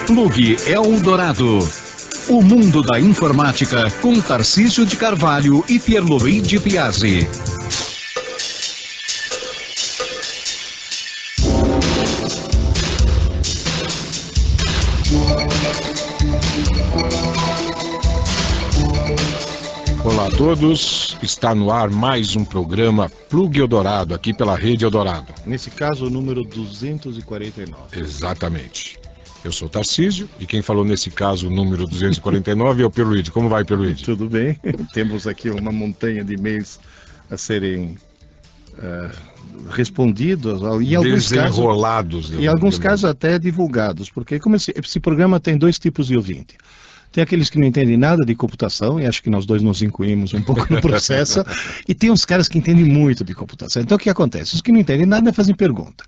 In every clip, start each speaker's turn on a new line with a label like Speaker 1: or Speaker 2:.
Speaker 1: Plug Eldorado. O mundo da informática com Tarcísio de Carvalho e Pierluigi Piazzi.
Speaker 2: Olá a todos, está no ar mais um programa Plug Eldorado, aqui pela Rede Eldorado.
Speaker 3: Nesse caso, o número 249.
Speaker 2: Exatamente. Eu sou o Tarcísio e quem falou nesse caso o número 249 é o Pierluigi. Como vai, Pierluigi?
Speaker 3: Tudo bem. Temos aqui uma montanha de e-mails a serem respondidos, em alguns casos até divulgados, porque como esse programa tem dois tipos de ouvinte. Tem aqueles que não entendem nada de computação, e acho que nós dois nos incluímos um pouco no processo, e tem uns caras que entendem muito de computação. Então o que acontece? Os que não entendem nada fazem pergunta.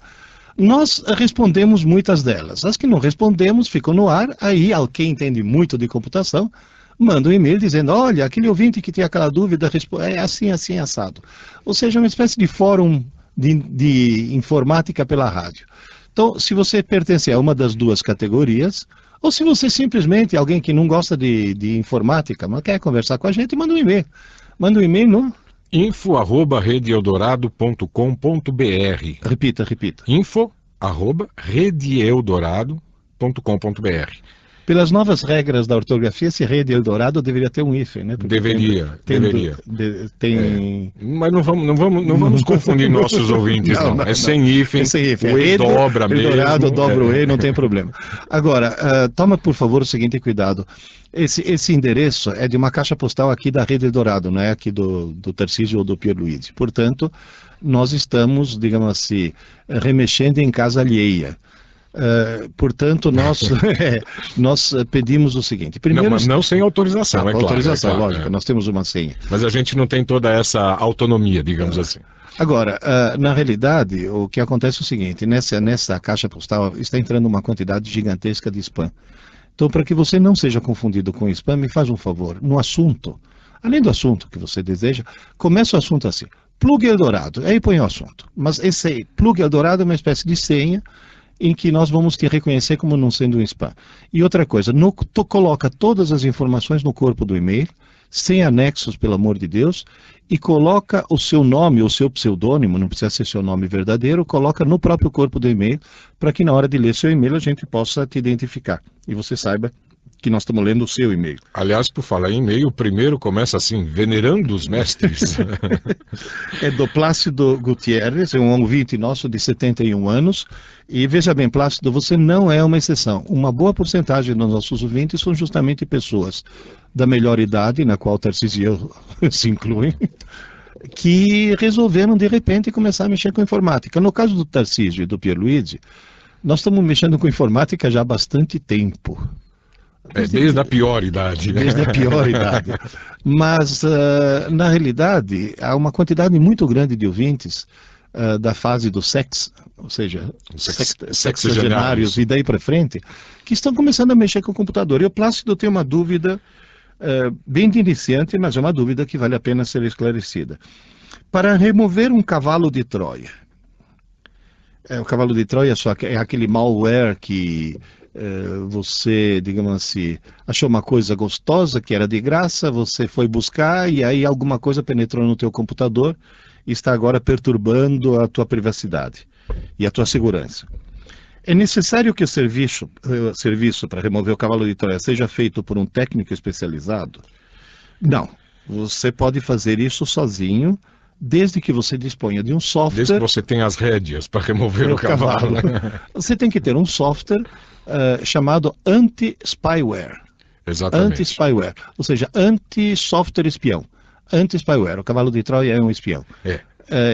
Speaker 3: Nós respondemos muitas delas. As que não respondemos ficam no ar, aí quem entende muito de computação manda um e-mail dizendo, olha, aquele ouvinte que tem aquela dúvida é assim, assim, assado. Ou seja, uma espécie de fórum de informática pela rádio. Então, se você pertence a uma das duas categorias, ou se você simplesmente, alguém que não gosta de informática, mas quer conversar com a gente, manda um e-mail. Manda um e-mail no
Speaker 2: info@redeeldorado.com.br.
Speaker 3: Repita.
Speaker 2: info@redeeldorado.com.br.
Speaker 3: Pelas novas regras da ortografia, esse Rede Eldorado deveria ter um hífen, né? Porque
Speaker 2: deveria. Mas não vamos confundir nossos ouvintes, não. É sem hífen, o E dobra mesmo.
Speaker 3: Eldorado, dobra o E, não tem problema. Agora, toma por favor o seguinte cuidado. Esse endereço é de uma caixa postal aqui da Rede Eldorado, não é aqui do Tarcísio ou do Pierluigi. Portanto, nós estamos, digamos assim, remexendo em casa alheia. Portanto, nós pedimos o seguinte. Primeiro,
Speaker 2: mas não sem autorização, é claro.
Speaker 3: Autorização, lógico, nós temos uma senha.
Speaker 2: Mas a gente não tem toda essa autonomia, digamos assim.
Speaker 3: Agora, na realidade, o que acontece é o seguinte, nessa caixa postal está entrando uma quantidade gigantesca de spam. Então, para que você não seja confundido com spam, me faz um favor, no assunto, além do assunto que você deseja, começa o assunto assim, Plug Eldorado, aí põe o assunto. Mas esse Plug Eldorado é uma espécie de senha em que nós vamos te reconhecer como não sendo um spam. E outra coisa, coloca todas as informações no corpo do e-mail, sem anexos, pelo amor de Deus, e coloca o seu nome, o seu pseudônimo, não precisa ser seu nome verdadeiro, coloca no próprio corpo do e-mail, para que na hora de ler seu e-mail a gente possa te identificar. E você saiba que nós estamos lendo o seu e-mail.
Speaker 2: Aliás, por falar em e-mail, o primeiro começa assim, venerando os mestres.
Speaker 3: É do Plácido Gutierrez, é um ouvinte nosso de 71 anos, e veja bem, Plácido, você não é uma exceção. Uma boa porcentagem dos nossos ouvintes são justamente pessoas da melhor idade, na qual Tarcísio se inclui, que resolveram de repente começar a mexer com informática. No caso do Tarcísio e do Pierluigi, nós estamos mexendo com informática já há bastante tempo.
Speaker 2: Desde a pior idade.
Speaker 3: Desde a pior idade. Mas, na realidade, há uma quantidade muito grande de ouvintes da fase do sexo, ou seja, sexagenários e daí para frente, que estão começando a mexer com o computador. E o Plácido tem uma dúvida bem de iniciante, mas é uma dúvida que vale a pena ser esclarecida. Para remover um cavalo de Troia, o cavalo de Troia é aquele malware que você, digamos assim, achou uma coisa gostosa que era de graça, você foi buscar e aí alguma coisa penetrou no teu computador e está agora perturbando a tua privacidade e a tua segurança. É necessário que o serviço para remover o cavalo de Troia seja feito por um técnico especializado? Não. Você pode fazer isso sozinho, desde que você disponha de um software...
Speaker 2: Desde que você tenha as rédeas para remover o cavalo.
Speaker 3: Você tem que ter um software chamado anti-spyware.
Speaker 2: Exatamente.
Speaker 3: Anti-spyware, ou seja, anti-software espião. Anti-spyware, o cavalo de Troia é um espião.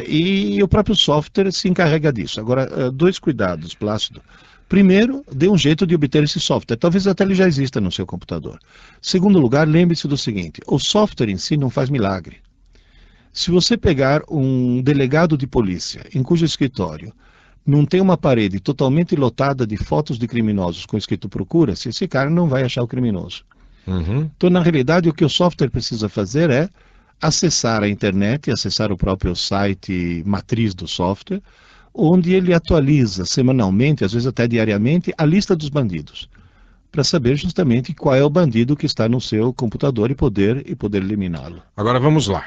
Speaker 3: E o próprio software se encarrega disso. Agora, dois cuidados, Plácido. Primeiro, dê um jeito de obter esse software. Talvez até ele já exista no seu computador. Segundo lugar, lembre-se do seguinte, o software em si não faz milagre. Se você pegar um delegado de polícia, em cujo escritório não tem uma parede totalmente lotada de fotos de criminosos com escrito procura-se, esse cara não vai achar o criminoso. Então, na realidade, o que o software precisa fazer é acessar a internet, acessar o próprio site matriz do software, onde ele atualiza semanalmente, às vezes até diariamente, a lista dos bandidos. para saber justamente qual é o bandido que está no seu computador e poder eliminá-lo.
Speaker 2: Agora vamos lá.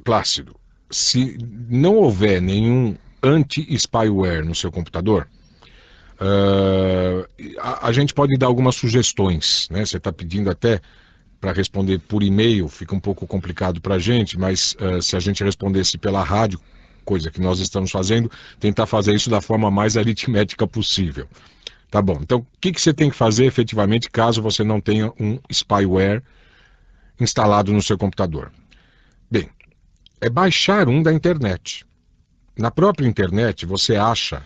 Speaker 2: Plácido, se não houver nenhum anti-spyware no seu computador, a gente pode dar algumas sugestões, né? Você está pedindo até para responder por e-mail, fica um pouco complicado para a gente, mas se a gente respondesse pela rádio, coisa que nós estamos fazendo, tentar fazer isso da forma mais aritmética possível. Tá bom, então o que você tem que fazer efetivamente caso você não tenha um spyware instalado no seu computador? Bem, é baixar um da internet. Na própria internet você acha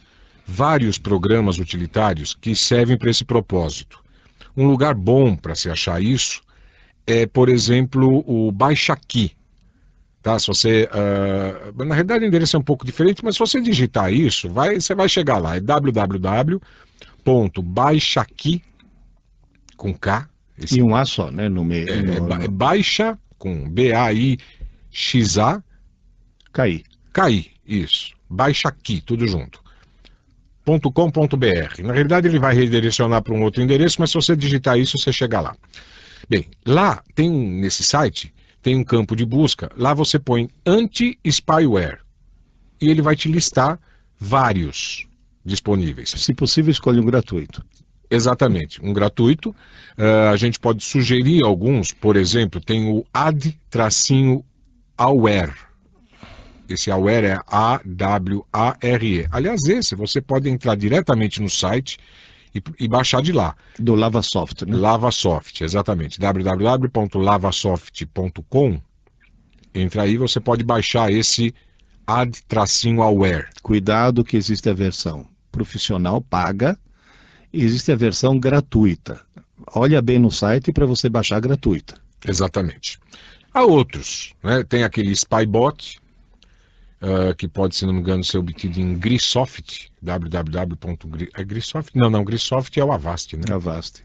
Speaker 2: vários programas utilitários que servem para esse propósito. Um lugar bom para se achar isso é, por exemplo, o BaixaQi. Tá? Se você, na realidade o endereço é um pouco diferente, mas se você digitar isso, você vai chegar lá. É www.baixaqui, com K.
Speaker 3: E um A só, né? No meio.
Speaker 2: Baixa, com B-A-I-X-A.
Speaker 3: Caí,
Speaker 2: isso. BaixaQi, tudo junto. .com.br. Na realidade ele vai redirecionar para um outro endereço, mas se você digitar isso, você chega lá. Bem, lá nesse site, tem um campo de busca, lá você põe anti-spyware e ele vai te listar vários disponíveis.
Speaker 3: Se possível, escolhe um gratuito.
Speaker 2: Exatamente, um gratuito. A gente pode sugerir alguns, por exemplo, tem o ad-aware. Esse aware é A-W-A-R-E. Aliás, esse você pode entrar diretamente no site e baixar de lá.
Speaker 3: Do Lavasoft, né?
Speaker 2: Lavasoft, exatamente. www.lavasoft.com. Entra aí, você pode baixar esse ad-aware.
Speaker 3: Cuidado que existe a versão profissional paga e existe a versão gratuita. Olha bem no site para você baixar gratuita.
Speaker 2: Exatamente. Há outros, né? Tem aquele Spybot, que pode, se não me engano, ser obtido em Grisoft, Grisoft? Não, Grisoft é o Avast, né?
Speaker 3: Avast.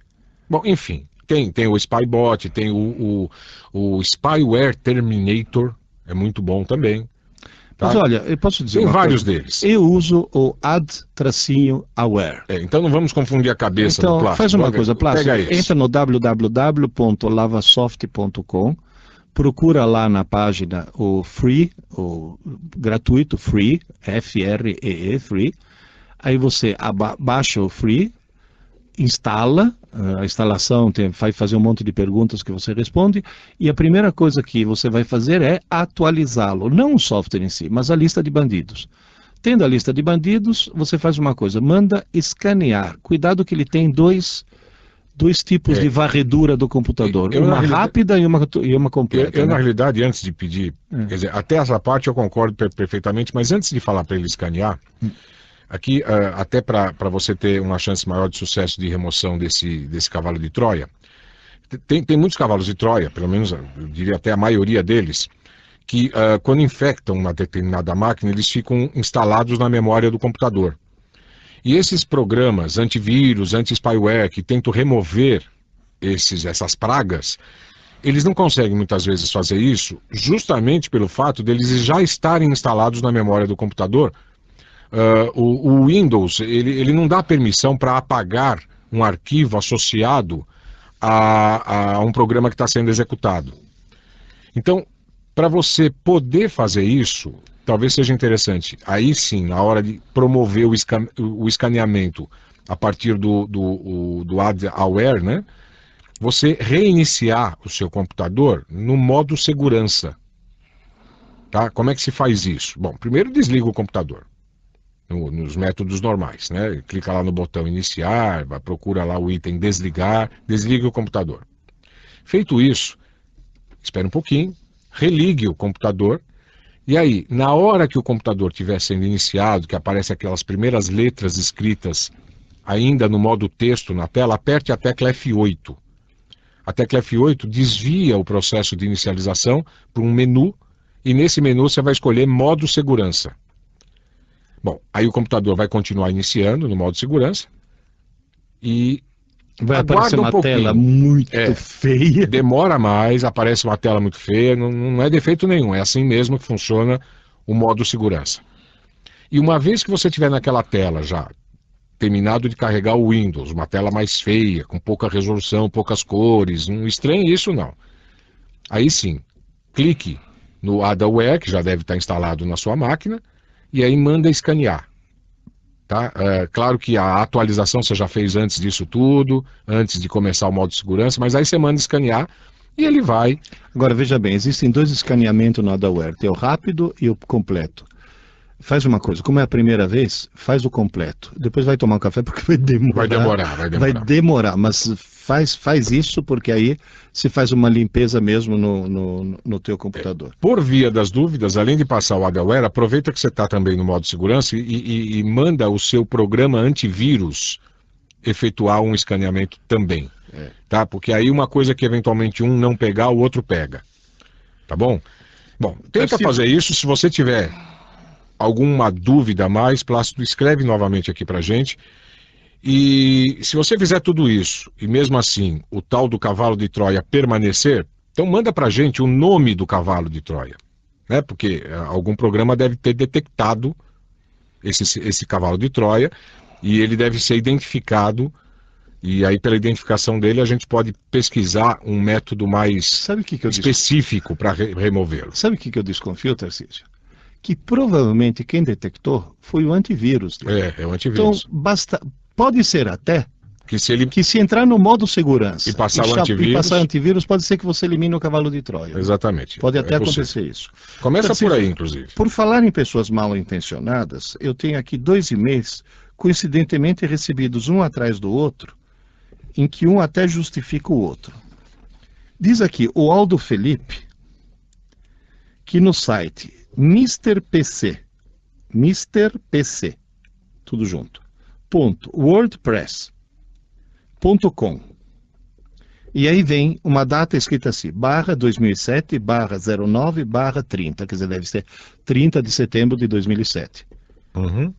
Speaker 2: Bom, enfim, tem o Spybot, tem o Spyware Terminator, é muito bom também. Tá?
Speaker 3: Mas olha, eu posso dizer
Speaker 2: tem
Speaker 3: uma
Speaker 2: vários
Speaker 3: coisa.
Speaker 2: deles.
Speaker 3: Eu uso o ad-aware.
Speaker 2: Então não vamos confundir a cabeça
Speaker 3: então,
Speaker 2: do Plácido.
Speaker 3: Faz uma coisa, Plácido, entra no www.lavasoft.com, procura lá na página o free, o gratuito, free, F-R-E-E, free. Aí você baixa o free, instala, a instalação vai fazer um monte de perguntas que você responde, e a primeira coisa que você vai fazer é atualizá-lo, não o software em si, mas a lista de bandidos. Tendo a lista de bandidos, você faz uma coisa, manda escanear. Cuidado que ele tem dois tipos de varredura do computador, uma rápida e uma completa.
Speaker 2: Eu na realidade, antes de pedir, quer dizer, até essa parte eu concordo perfeitamente, mas antes de falar para ele escanear, aqui, até para você ter uma chance maior de sucesso de remoção desse cavalo de Troia, tem muitos cavalos de Troia, pelo menos eu diria até a maioria deles, que quando infectam uma determinada máquina, eles ficam instalados na memória do computador. E esses programas antivírus, anti-spyware, que tentam remover essas pragas, eles não conseguem muitas vezes fazer isso justamente pelo fato deles já estarem instalados na memória do computador. O Windows, ele não dá permissão para apagar um arquivo associado a um programa que está sendo executado. Então, para você poder fazer isso, talvez seja interessante, aí sim, na hora de promover o escaneamento a partir do ad-aware, né, você reiniciar o seu computador no modo segurança. Tá? Como é que se faz isso? Bom, primeiro desliga o computador, nos métodos normais, né? Clica lá no botão iniciar, procura lá o item desligar, desliga o computador. Feito isso, espera um pouquinho, religue o computador, e aí, na hora que o computador estiver sendo iniciado, que aparecem aquelas primeiras letras escritas ainda no modo texto na tela, aperte a tecla F8. A tecla F8 desvia o processo de inicialização para um menu, e nesse menu você vai escolher modo segurança. Bom, aí o computador vai continuar iniciando no modo segurança, e
Speaker 3: vai aparecer uma tela muito feia.
Speaker 2: Demora mais, aparece uma tela muito feia, não é defeito nenhum, é assim mesmo que funciona o modo segurança. E uma vez que você estiver naquela tela já terminado de carregar o Windows, uma tela mais feia, com pouca resolução, poucas cores, não estranhe isso não. Aí sim, clique no Adaware, que já deve estar instalado na sua máquina, e aí manda escanear. Tá? Claro que a atualização você já fez antes disso tudo, antes de começar o modo de segurança, mas aí você manda escanear e ele vai.
Speaker 3: Agora veja bem, existem dois escaneamentos no Adaware, tem o rápido e o completo. Faz uma coisa, como é a primeira vez, faz o completo. Depois vai tomar um café porque vai demorar. Vai demorar, mas faz isso porque aí se faz uma limpeza mesmo no teu computador.
Speaker 2: Por via das dúvidas, além de passar o Adaware, aproveita que você está também no modo de segurança e manda o seu programa antivírus efetuar um escaneamento também. Tá? Porque aí uma coisa que eventualmente um não pegar, o outro pega. Tá bom? Bom, tenta fazer isso. Se você tiver alguma dúvida a mais, Plácido, escreve novamente aqui pra gente. E se você fizer tudo isso, e mesmo assim o tal do cavalo de Troia permanecer, então manda pra gente o nome do cavalo de Troia, né? Porque algum programa deve ter detectado esse cavalo de Troia, e ele deve ser identificado, e aí pela identificação dele a gente pode pesquisar um método mais específico para removê-lo.
Speaker 3: Sabe o que eu desconfio, Tarcísio? Que provavelmente quem detectou foi o antivírus dele.
Speaker 2: É o antivírus.
Speaker 3: Então, pode ser até
Speaker 2: que
Speaker 3: se entrar no modo segurança
Speaker 2: e passar o
Speaker 3: antivírus, pode ser que você elimine o cavalo de Troia.
Speaker 2: Exatamente.
Speaker 3: Pode até acontecer isso.
Speaker 2: Começa por aí, inclusive.
Speaker 3: Por falar em pessoas mal intencionadas, eu tenho aqui 2 e-mails, coincidentemente recebidos um atrás do outro, em que um até justifica o outro. Diz aqui o Aldo Felipe que no site Mr. PC, tudo junto, .wordpress.com, e aí vem uma data escrita assim, /2007, /09, /30, quer dizer, deve ser 30 de setembro de 2007.
Speaker 2: Uhum.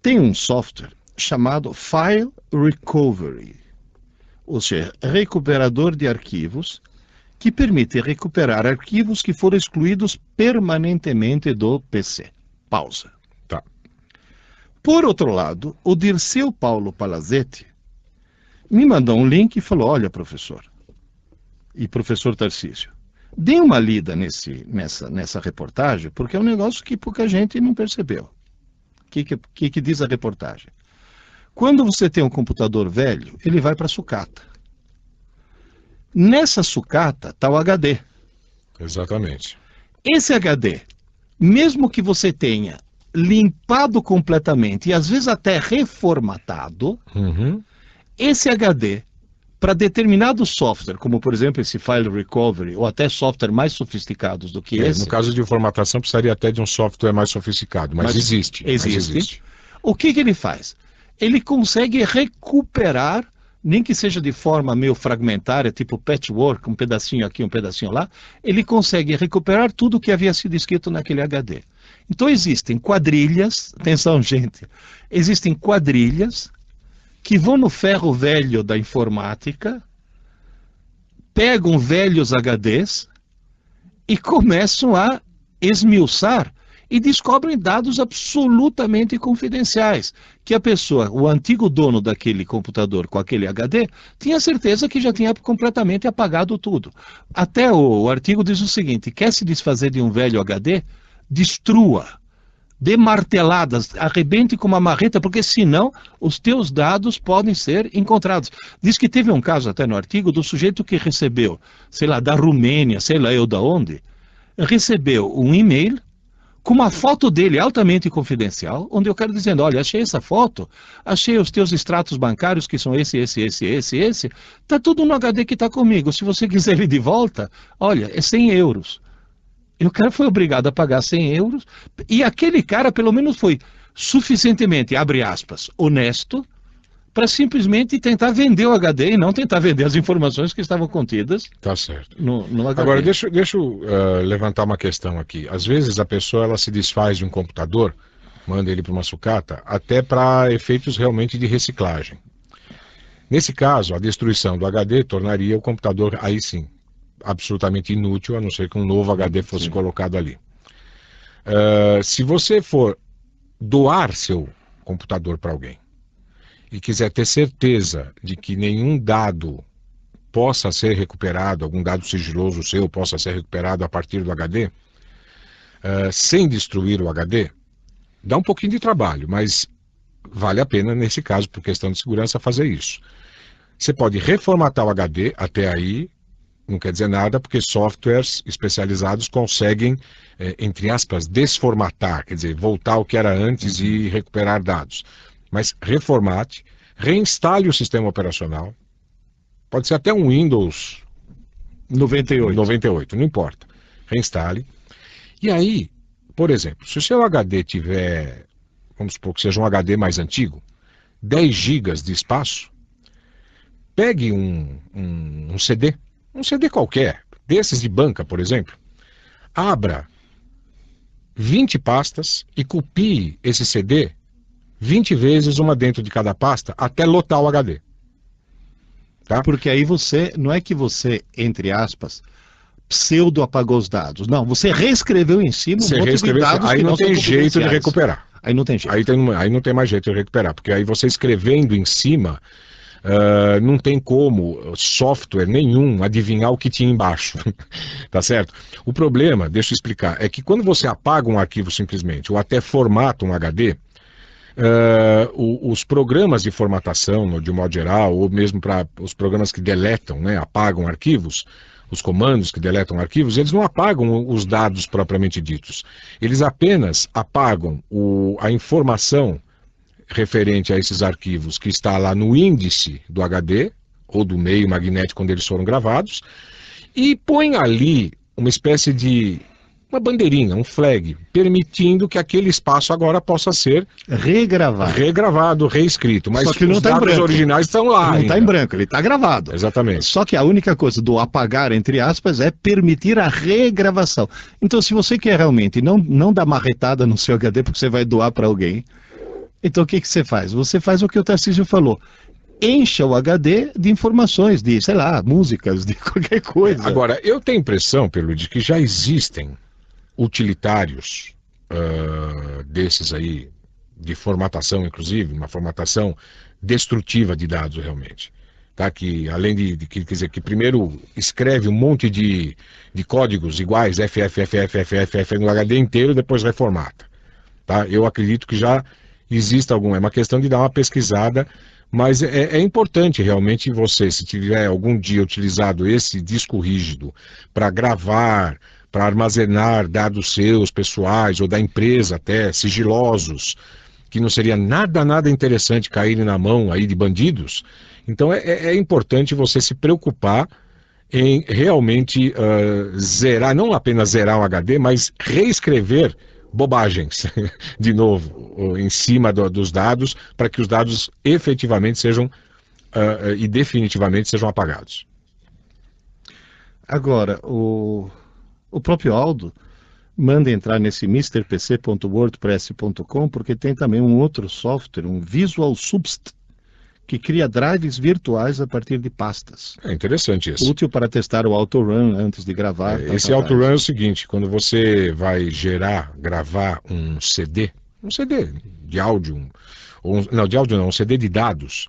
Speaker 3: Tem um software chamado File Recovery, ou seja, recuperador de arquivos, que permite recuperar arquivos que foram excluídos permanentemente do PC. Pausa.
Speaker 2: Tá.
Speaker 3: Por outro lado, o Dirceu Paulo Palazzetti me mandou um link e falou, olha, professor, e professor Tarcísio, dê uma lida nessa reportagem, porque é um negócio que pouca gente não percebeu. O que diz a reportagem? Quando você tem um computador velho, ele vai para a sucata. Nessa sucata está o HD.
Speaker 2: Exatamente.
Speaker 3: Esse HD, mesmo que você tenha limpado completamente e às vezes até reformatado, esse HD, para determinado software, como por exemplo esse File Recovery, ou até software mais sofisticados do que esse...
Speaker 2: No caso de formatação, precisaria até de um software mais sofisticado, mas existe.
Speaker 3: O que ele faz? Ele consegue recuperar, nem que seja de forma meio fragmentária, tipo patchwork, um pedacinho aqui, um pedacinho lá, ele consegue recuperar tudo que havia sido escrito naquele HD. Então existem quadrilhas, atenção gente, existem quadrilhas que vão no ferro velho da informática, pegam velhos HDs e começam a esmiuçar e descobrem dados absolutamente confidenciais, que a pessoa, o antigo dono daquele computador com aquele HD, tinha certeza que já tinha completamente apagado tudo. Até o artigo diz o seguinte, quer se desfazer de um velho HD? Destrua, dê marteladas, arrebente com uma marreta, porque senão os teus dados podem ser encontrados. Diz que teve um caso até no artigo do sujeito que recebeu, sei lá, da Romênia, sei lá eu da onde, recebeu um e-mail com uma foto dele altamente confidencial, onde eu quero dizendo, olha, achei essa foto, achei os teus extratos bancários que são esse, tá tudo no HD que está comigo, se você quiser ele de volta, olha, é 100 euros. E o cara foi obrigado a pagar 100 euros, e aquele cara pelo menos foi suficientemente, abre aspas, honesto, para simplesmente tentar vender o HD e não tentar vender as informações que estavam contidas.
Speaker 2: Tá certo.
Speaker 3: No HD.
Speaker 2: Agora, deixa eu levantar uma questão aqui. Às vezes a pessoa ela se desfaz de um computador, manda ele para uma sucata, até para efeitos realmente de reciclagem. Nesse caso, a destruição do HD tornaria o computador, aí sim, absolutamente inútil, a não ser que um novo HD fosse colocado ali. Se você for doar seu computador para alguém, e quiser ter certeza de que nenhum dado possa ser recuperado, algum dado sigiloso seu possa ser recuperado a partir do HD, sem destruir o HD, dá um pouquinho de trabalho, mas vale a pena, nesse caso, por questão de segurança, fazer isso. Você pode reformatar o HD, até aí não quer dizer nada, porque softwares especializados conseguem, entre aspas, desformatar, quer dizer, voltar ao que era antes e recuperar dados. Mas reformate, reinstale o sistema operacional, pode ser até um Windows 98, não importa. Reinstale. E aí, por exemplo, se o seu HD tiver, vamos supor que seja um HD mais antigo, 10 GB de espaço, pegue um CD, um CD qualquer, desses de banca, por exemplo, abra 20 pastas e copie esse CD 20 vezes, uma dentro de cada pasta, até lotar o HD. Tá?
Speaker 3: Porque aí você, não é que você, entre aspas, pseudo apagou os dados. Não, você reescreveu em cima um monte de dados
Speaker 2: aí
Speaker 3: que
Speaker 2: não tem jeito de recuperar.
Speaker 3: Aí não tem jeito.
Speaker 2: Aí não tem mais jeito de recuperar, porque aí você escrevendo em cima, não tem como software nenhum adivinhar o que tinha embaixo. Tá certo? O problema, deixa eu explicar, é que quando você apaga um arquivo simplesmente, ou até formata um HD, os programas de formatação, de modo geral, ou mesmo para os programas que deletam, né, apagam arquivos, os comandos que deletam arquivos, eles não apagam os dados propriamente ditos. Eles apenas apagam a informação referente a esses arquivos que está lá no índice do HD, ou do meio magnético onde eles foram gravados, e põem ali uma espécie de uma bandeirinha, um flag, permitindo que aquele espaço agora possa ser regravado, reescrito. Mas
Speaker 3: só que não
Speaker 2: os
Speaker 3: tá
Speaker 2: dados
Speaker 3: em branco.
Speaker 2: originais estão lá.
Speaker 3: Não está em branco, ele está gravado.
Speaker 2: Exatamente.
Speaker 3: Só que a única coisa do apagar, entre aspas, é permitir a regravação. Então, se você quer realmente não dar marretada no seu HD porque você vai doar para alguém, então o que você faz? Você faz o que o Tarcísio falou. Encha o HD de informações, de, sei lá, músicas, de qualquer coisa.
Speaker 2: Agora, eu tenho a impressão, Pedro, de que já existem utilitários desses aí, de formatação inclusive, uma formatação destrutiva de dados realmente, tá? Que além quer dizer, que primeiro escreve um monte de códigos iguais, FFFFFF no HD inteiro, depois reformata, tá? Eu acredito que já existe algum, é uma questão de dar uma pesquisada, mas é importante realmente você, se tiver algum dia utilizado esse disco rígido para gravar, para armazenar dados seus, pessoais, ou da empresa até, sigilosos, que não seria nada interessante caírem na mão aí de bandidos, então é importante você se preocupar em realmente zerar, não apenas zerar um HD, mas reescrever bobagens, de novo, em cima dos dados, para que os dados efetivamente sejam e definitivamente sejam apagados.
Speaker 3: Agora, o próprio Aldo manda entrar nesse mrpc.wordpress.com porque tem também um outro software, um Visual Subst, que cria drives virtuais a partir de pastas.
Speaker 2: É interessante isso.
Speaker 3: Útil para testar o autorun antes de gravar.
Speaker 2: Esse autorun é o seguinte, quando você vai gravar um CD de áudio, um CD de dados,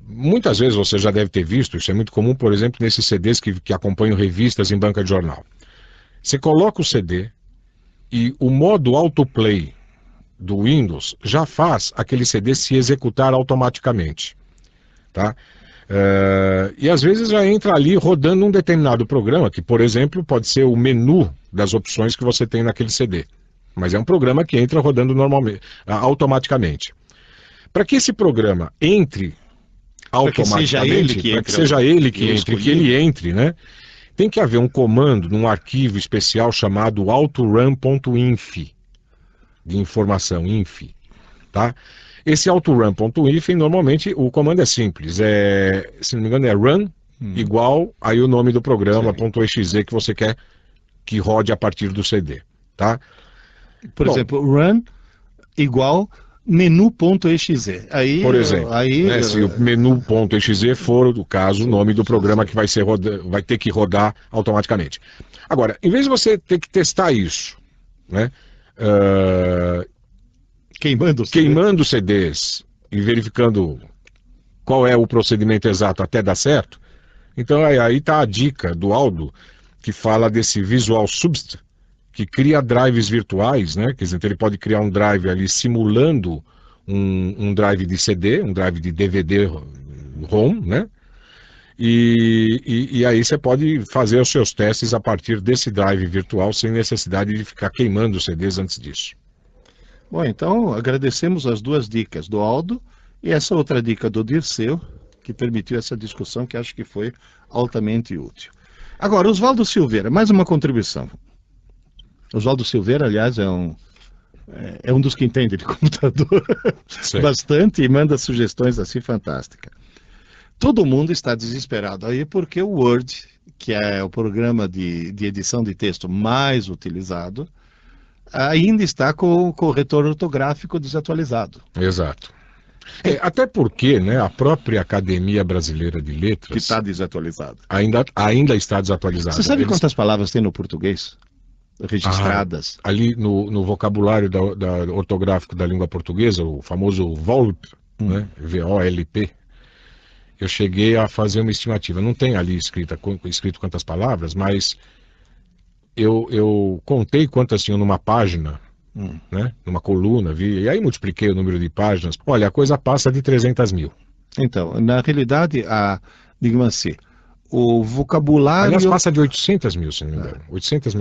Speaker 2: muitas vezes você já deve ter visto, isso é muito comum, por exemplo, nesses CDs que acompanham revistas em banca de jornal. Você coloca o CD e o modo autoplay do Windows já faz aquele CD se executar automaticamente, tá? E às vezes já entra ali rodando um determinado programa, que por exemplo pode ser o menu das opções que você tem naquele CD, mas é um programa que entra rodando normalmente, automaticamente. Para que esse programa entre automaticamente, para que seja ele que entre, né? Tem que haver um comando num arquivo especial chamado autorun.inf, de informação, inf, tá? Esse autorun.inf, normalmente o comando é simples, se não me engano é run igual aí o nome do programa, .exe, que você quer que rode a partir do CD, tá?
Speaker 3: Por exemplo, run igual menu.exe. Aí,
Speaker 2: por exemplo, né, se o menu.exe for, no caso, o nome do programa que vai ter que rodar automaticamente. Agora, em vez de você ter que testar isso, né,
Speaker 3: queimando
Speaker 2: CDs e verificando qual é o procedimento exato até dar certo. Então aí está a dica do Aldo, que fala desse Visual Subst, que cria drives virtuais, né? Quer dizer, então ele pode criar um drive ali simulando um drive de CD, um drive de DVD-ROM, né? E aí você pode fazer os seus testes a partir desse drive virtual sem necessidade de ficar queimando os CDs antes disso.
Speaker 3: Bom, então agradecemos as duas dicas do Aldo e essa outra dica do Dirceu, que permitiu essa discussão que acho que foi altamente útil. Agora, Oswaldo Silveira, mais uma contribuição. Oswaldo Silveira, aliás, é um dos que entende de computador bastante e manda sugestões assim fantásticas. Todo mundo está desesperado aí porque o Word, que é o programa de edição de texto mais utilizado, ainda está com o corretor ortográfico desatualizado.
Speaker 2: Exato. Até porque, né, a própria Academia Brasileira de Letras...
Speaker 3: Que está desatualizada.
Speaker 2: Ainda está desatualizada.
Speaker 3: Você sabe quantas palavras tem no português registradas?
Speaker 2: Ali no vocabulário ortográfico da língua portuguesa, o famoso VOLP, né, VOLP, eu cheguei a fazer uma estimativa. Não tem ali escrito quantas palavras, mas eu contei quantas tinham numa página, né, numa coluna, e aí multipliquei o número de páginas. Olha, a coisa passa de 300 mil.
Speaker 3: Então, na realidade, digamos assim, o vocabulário...
Speaker 2: Aliás, passa de 800 mil, se não me engano. 800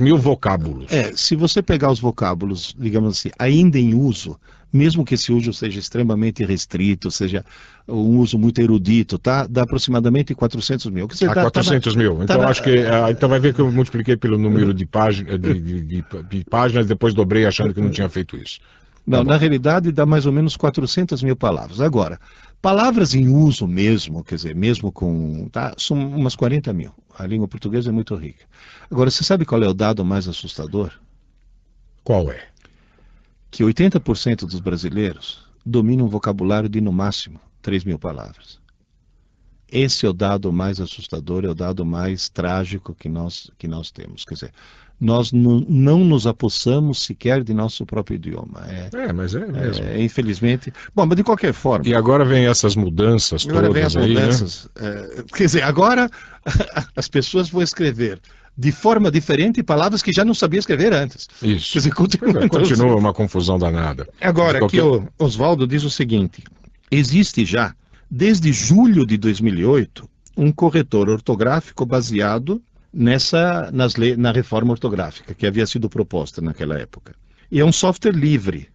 Speaker 2: mil vocábulos.
Speaker 3: Se você pegar os vocábulos, digamos assim, ainda em uso, mesmo que esse uso seja extremamente restrito, seja um uso muito erudito, tá? Dá aproximadamente 400 mil.
Speaker 2: 400 mil. Então, acho que... então vai ver que eu multipliquei pelo número de páginas, de páginas, depois dobrei achando que não tinha feito isso.
Speaker 3: Não, na realidade dá mais ou menos 400 mil palavras. Agora, palavras em uso mesmo, quer dizer, mesmo com... Tá, são umas 40 mil. A língua portuguesa é muito rica. Agora, você sabe qual é o dado mais assustador?
Speaker 2: Qual é?
Speaker 3: Que 80% dos brasileiros dominam um vocabulário de, no máximo, 3 mil palavras. Esse é o dado mais assustador, é o dado mais trágico que nós temos. Quer dizer, nós não nos apossamos sequer de nosso próprio idioma.
Speaker 2: Mas é mesmo.
Speaker 3: Infelizmente. Bom, mas de qualquer forma...
Speaker 2: E agora vem essas mudanças todas aí,
Speaker 3: agora vem as mudanças, né? Quer dizer, agora as pessoas vão escrever de forma diferente palavras que já não sabia escrever antes.
Speaker 2: Isso.
Speaker 3: Quer dizer,
Speaker 2: continua uma confusão danada.
Speaker 3: Agora, aqui o Oswaldo diz o seguinte: existe já, desde julho de 2008, um corretor ortográfico baseado na reforma ortográfica que havia sido proposta naquela época. E é um software livre,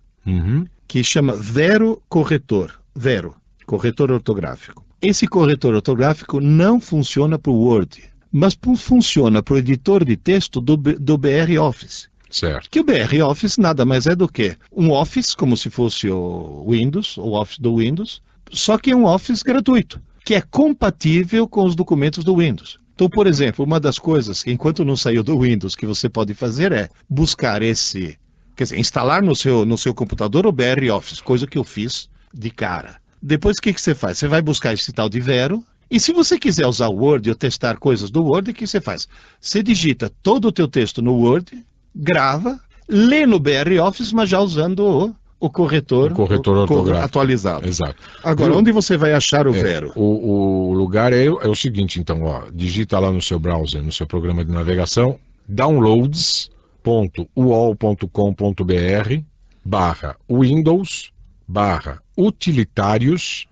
Speaker 3: que chama Vero Corretor. Vero, corretor ortográfico. Esse corretor ortográfico não funciona para o Word, mas funciona para o editor de texto do BR Office.
Speaker 2: Certo.
Speaker 3: Que o BR Office nada mais é do que um Office, como se fosse o Windows, o Office do Windows, só que é um Office gratuito, que é compatível com os documentos do Windows. Então, por exemplo, uma das coisas que, enquanto não saiu do Windows, que você pode fazer é buscar quer dizer, instalar no seu computador o BR Office, coisa que eu fiz de cara. Depois, o que você faz? Você vai buscar esse tal de Vero, e se você quiser usar o Word ou testar coisas do Word, o que você faz? Você digita todo o teu texto no Word, grava, lê no BR Office, mas já usando o corretor ortográfico atualizado.
Speaker 2: Exato.
Speaker 3: Agora, onde você vai achar o Vero?
Speaker 2: O lugar é o seguinte, então, digita lá no seu browser, no seu programa de navegação, downloads.uol.com.br/Windows/utilitários,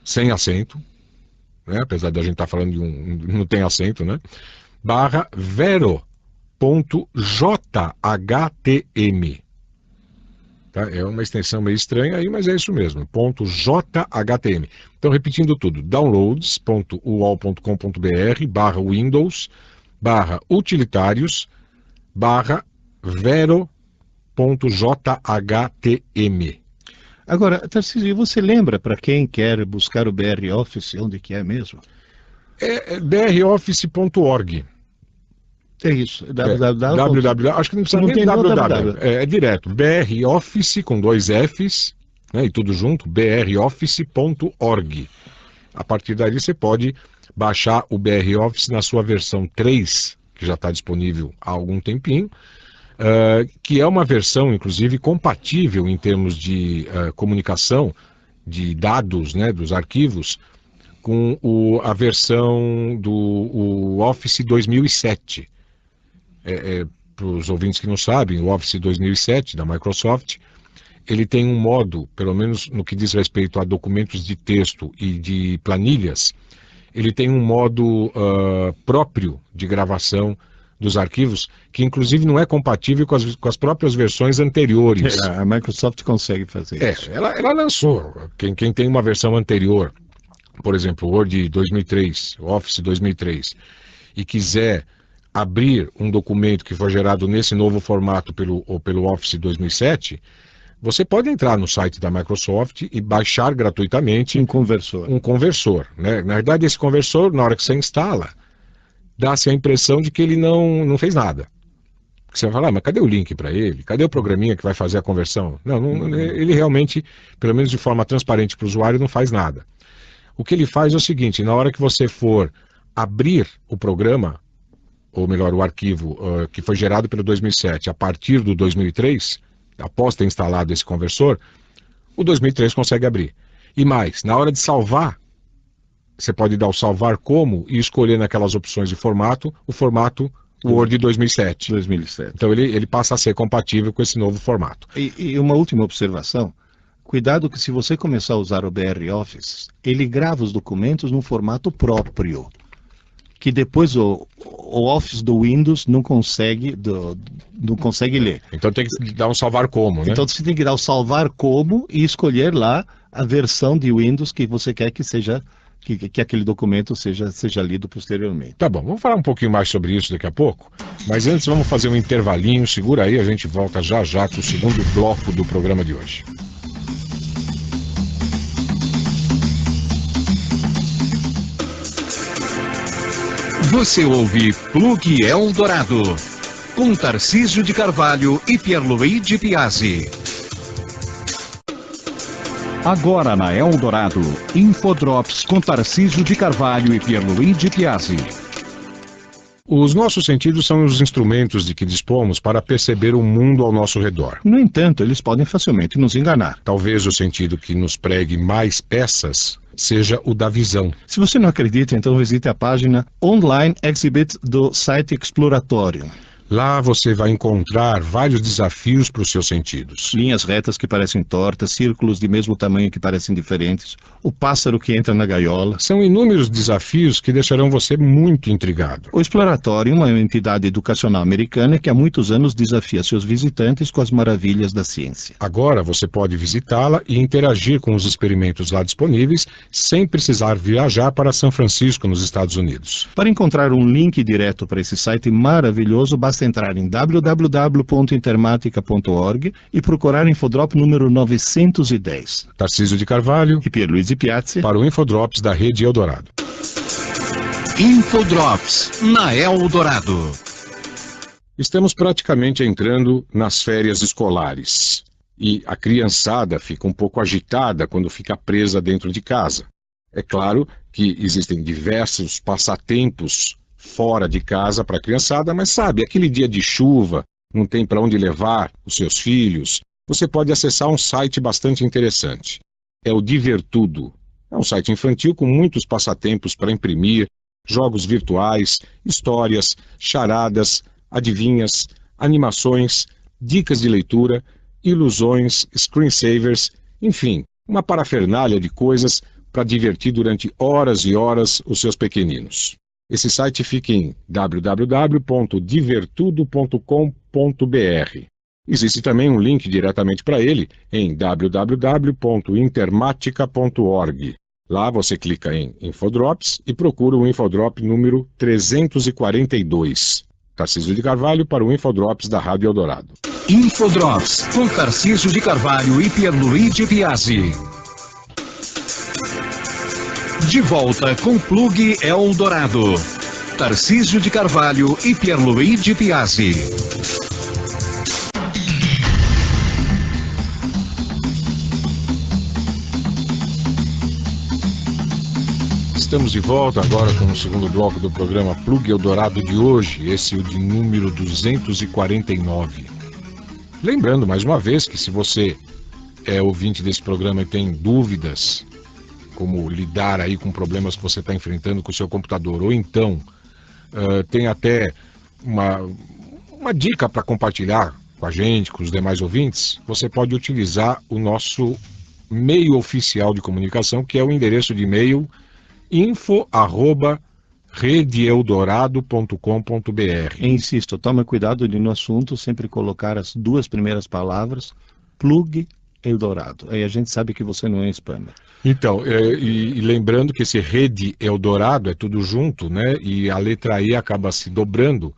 Speaker 2: sem acento, né? Apesar de a gente estar falando de não tem acento, né? /vero.jhtm. Tá? É uma extensão meio estranha aí, mas é isso mesmo, .jhtm. Então, repetindo tudo, downloads.uol.com.br/vero.jhtm.
Speaker 3: Agora, Tarcísio, você lembra para quem quer buscar o BR Office, onde que é mesmo?
Speaker 2: É broffice.org.
Speaker 3: É isso.
Speaker 2: www. Acho que não precisa nem www. É direto. BR Office com 2 Fs, né, e tudo junto, broffice.org. A partir daí você pode baixar o BR Office na sua versão 3, que já está disponível há algum tempinho, que é uma versão, inclusive, compatível em termos de comunicação de dados, né, dos arquivos, com a versão do Office 2007. Para os ouvintes que não sabem, o Office 2007 da Microsoft, ele tem um modo, pelo menos no que diz respeito a documentos de texto e de planilhas, ele tem um modo próprio de gravação dos arquivos, que inclusive não é compatível com as próprias versões anteriores.
Speaker 3: A Microsoft consegue fazer isso.
Speaker 2: Ela lançou. Quem tem uma versão anterior, por exemplo, o Word 2003, o Office 2003, e quiser abrir um documento que foi gerado nesse novo formato pelo Office 2007, você pode entrar no site da Microsoft e baixar gratuitamente
Speaker 3: um conversor.
Speaker 2: Né? Na verdade, esse conversor, na hora que você instala, dá-se a impressão de que ele não fez nada. Você vai falar, mas cadê o link para ele? Cadê o programinha que vai fazer a conversão? Não, ele realmente, pelo menos de forma transparente para o usuário, não faz nada. O que ele faz é o seguinte, na hora que você for abrir o programa, ou melhor, o arquivo que foi gerado pelo 2007 a partir do 2003, após ter instalado esse conversor, o 2003 consegue abrir. E mais, na hora de salvar, você pode dar o salvar como e escolher naquelas opções de formato, o formato Word 2007. Então ele passa a ser compatível com esse novo formato.
Speaker 3: E uma última observação, cuidado que se você começar a usar o BR Office, ele grava os documentos num formato próprio, que depois o Office do Windows não consegue ler.
Speaker 2: Então tem que dar um salvar como, né?
Speaker 3: Então você tem que dar o salvar como e escolher lá a versão de Windows que você quer que seja, que aquele documento seja lido posteriormente.
Speaker 2: Tá bom, vamos falar um pouquinho mais sobre isso daqui a pouco, mas antes vamos fazer um intervalinho, segura aí, a gente volta já já com o segundo bloco do programa de hoje.
Speaker 1: Você ouve Plug Eldorado, com Tarcísio de Carvalho e Pierluigi Piazzi. Agora na Eldorado, Infodrops com Tarcísio de Carvalho e Pierluigi Piazzi.
Speaker 2: Os nossos sentidos são os instrumentos de que dispomos para perceber o mundo ao nosso redor.
Speaker 3: No entanto, eles podem facilmente nos enganar.
Speaker 2: Talvez o sentido que nos pregue mais peças seja o da visão.
Speaker 3: Se você não acredita, então visite a página Online Exhibit do site Exploratório.
Speaker 2: Lá você vai encontrar vários desafios para os seus sentidos.
Speaker 3: Linhas retas que parecem tortas, círculos de mesmo tamanho que parecem diferentes, o pássaro que entra na gaiola.
Speaker 2: São inúmeros desafios que deixarão você muito intrigado.
Speaker 3: O Exploratório é uma entidade educacional americana que há muitos anos desafia seus visitantes com as maravilhas da ciência.
Speaker 2: Agora você pode visitá-la e interagir com os experimentos lá disponíveis sem precisar viajar para São Francisco, nos Estados Unidos.
Speaker 3: Para encontrar um link direto para esse site maravilhoso, basta entrar em www.intermatica.org e procurar Infodrop número 910.
Speaker 2: Tarcísio de Carvalho
Speaker 3: e Pierluigi Piazzi
Speaker 2: para o Infodrops da Rede Eldorado.
Speaker 1: Infodrops na Eldorado.
Speaker 2: Estamos praticamente entrando nas férias escolares e a criançada fica um pouco agitada quando fica presa dentro de casa. É claro que existem diversos passatempos fora de casa para a criançada, mas sabe, aquele dia de chuva, não tem para onde levar os seus filhos, você pode acessar um site bastante interessante. É o Divertudo. É um site infantil com muitos passatempos para imprimir, jogos virtuais, histórias, charadas, adivinhas, animações, dicas de leitura, ilusões, screensavers, enfim, uma parafernália de coisas para divertir durante horas e horas os seus pequeninos. Esse site fica em www.divertudo.com.br. Existe também um link diretamente para ele em www.intermatica.org. Lá você clica em Infodrops e procura o Infodrop número 342. Tarcísio de Carvalho para o Infodrops da Rádio Eldorado.
Speaker 1: Infodrops com Tarcísio de Carvalho e Pierluigi Piazzi. De volta com Plug Eldorado. Tarcísio de Carvalho e Pierluigi Piazzi.
Speaker 2: estamos de volta agora com o segundo bloco do programa Plug Eldorado de hoje, esse é o de número 249. Lembrando mais uma vez que se você é ouvinte desse programa e tem dúvidas como lidar aí com problemas que você está enfrentando com o seu computador, ou então tem até uma dica para compartilhar com a gente, com os demais ouvintes, você pode utilizar o nosso meio oficial de comunicação, que é o endereço de e-mail info@redeeldorado.com.br.
Speaker 3: Insisto, tome cuidado de no assunto sempre colocar as duas primeiras palavras, Plug Eldorado. Aí a gente sabe que você não é spammer.
Speaker 2: Então, e lembrando que esse Rede Eldorado é tudo junto, né? E a letra E acaba se dobrando.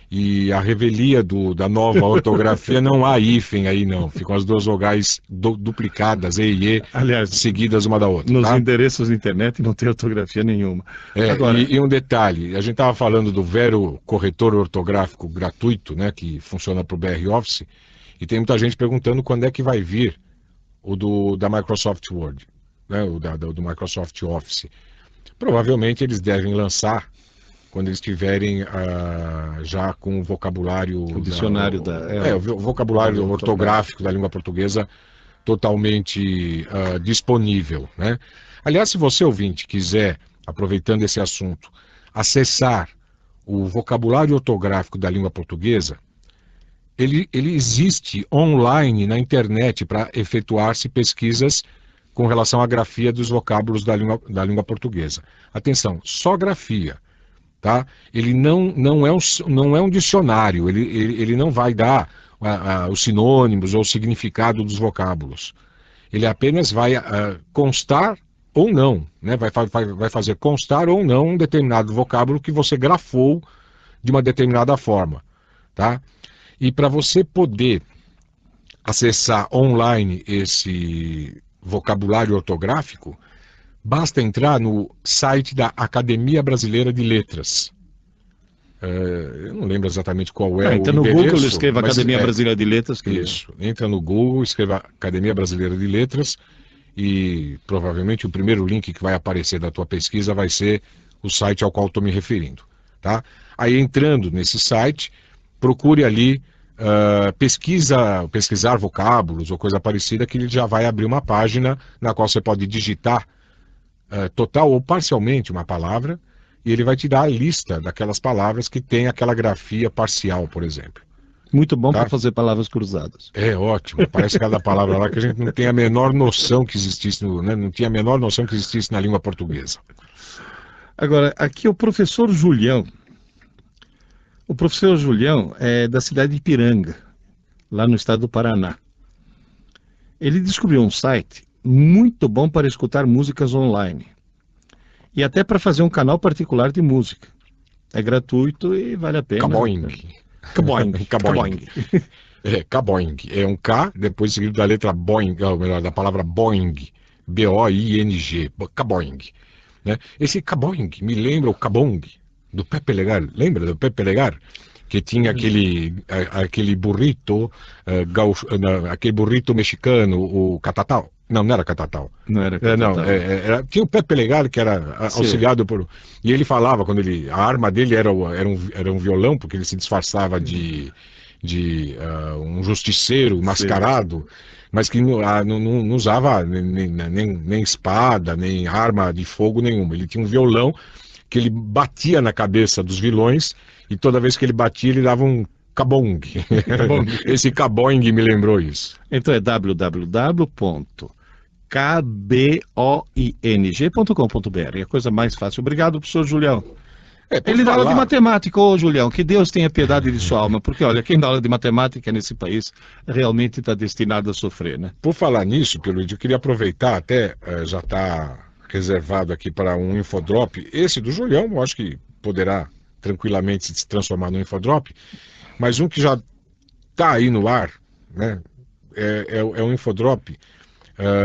Speaker 2: E a revelia da nova ortografia não há hífen aí não, ficam as duas vogais duplicadas, E e E, aliás, seguidas uma da outra.
Speaker 3: Nos
Speaker 2: tá?
Speaker 3: endereços da internet não tem ortografia nenhuma.
Speaker 2: Agora... e um detalhe, a gente estava falando do Vero corretor ortográfico gratuito, né, que funciona para o BR Office, e tem muita gente perguntando quando é que vai vir o da Microsoft Word, né, do Microsoft Office. Provavelmente eles devem lançar quando eles estiverem já com o vocabulário...
Speaker 3: O dicionário
Speaker 2: o vocabulário ortográfico da língua portuguesa totalmente disponível, né? Aliás, se você, ouvinte, quiser, aproveitando esse assunto, acessar o vocabulário ortográfico da língua portuguesa, ele existe online na internet para efetuar-se pesquisas com relação à grafia dos vocábulos da língua portuguesa. Atenção, só grafia. Tá? Ele não é um dicionário, ele não vai dar os sinônimos ou o significado dos vocábulos. Ele apenas vai constar ou não, né? vai fazer constar ou não um determinado vocábulo que você grafou de uma determinada forma. Tá? E para você poder acessar online esse vocabulário ortográfico, basta entrar no site da Academia Brasileira de Letras. Eu não lembro exatamente qual é o
Speaker 3: entra no Google, escreva Academia Brasileira de Letras.
Speaker 2: Isso, entra no Google, escreva Academia Brasileira de Letras e provavelmente o primeiro link que vai aparecer da tua pesquisa vai ser o site ao qual estou me referindo. Tá? Aí entrando nesse site, procure ali pesquisar vocábulos ou coisa parecida, que ele já vai abrir uma página na qual você pode digitar total ou parcialmente uma palavra, e ele vai te dar a lista daquelas palavras que tem aquela grafia parcial, por exemplo.
Speaker 3: Muito bom para fazer palavras cruzadas.
Speaker 2: É ótimo, parece cada palavra lá que a gente não tem a menor noção que existisse, não tinha a menor noção que existisse na língua portuguesa.
Speaker 3: Agora, aqui o professor Julião. O professor Julião é da cidade de Ipiranga, lá no estado do Paraná. Ele descobriu um site muito bom para escutar músicas online. E até para fazer um canal particular de música. É gratuito e vale a pena.
Speaker 2: Caboing. Caboing. É um K, depois seguido da letra Boing, ou melhor, da palavra Boing. B-O-I-N-G. Caboing. Né? Esse Caboing me lembra o Cabong, do Pepe Legar. Lembra do Pepe Legar? Que tinha aquele burrito, aquele burrito mexicano, o catatal. Não era catatal.
Speaker 3: Não era catatal.
Speaker 2: Tinha o Pepe Legar, que era auxiliado por... E ele falava, a arma dele era um violão, porque ele se disfarçava de um justiceiro mascarado, mas que não usava nem espada, nem arma de fogo nenhuma. Ele tinha um violão que ele batia na cabeça dos vilões, e toda vez que ele batia, ele dava um cabong. Esse cabong me lembrou isso.
Speaker 3: Então é www.kboing.com.br. É a coisa mais fácil. Obrigado, professor Julião. Ele dá aula de matemática, ô Julião, que Deus tenha piedade de sua alma, porque olha, quem dá aula de matemática nesse país realmente está destinado a sofrer, né?
Speaker 2: Por falar nisso, Pierluigi, eu queria aproveitar, até já está reservado aqui para um infodrop. Esse do Julião, eu acho que poderá tranquilamente se transformar no infodrop, mas um que já está aí no ar, né? É um infodrop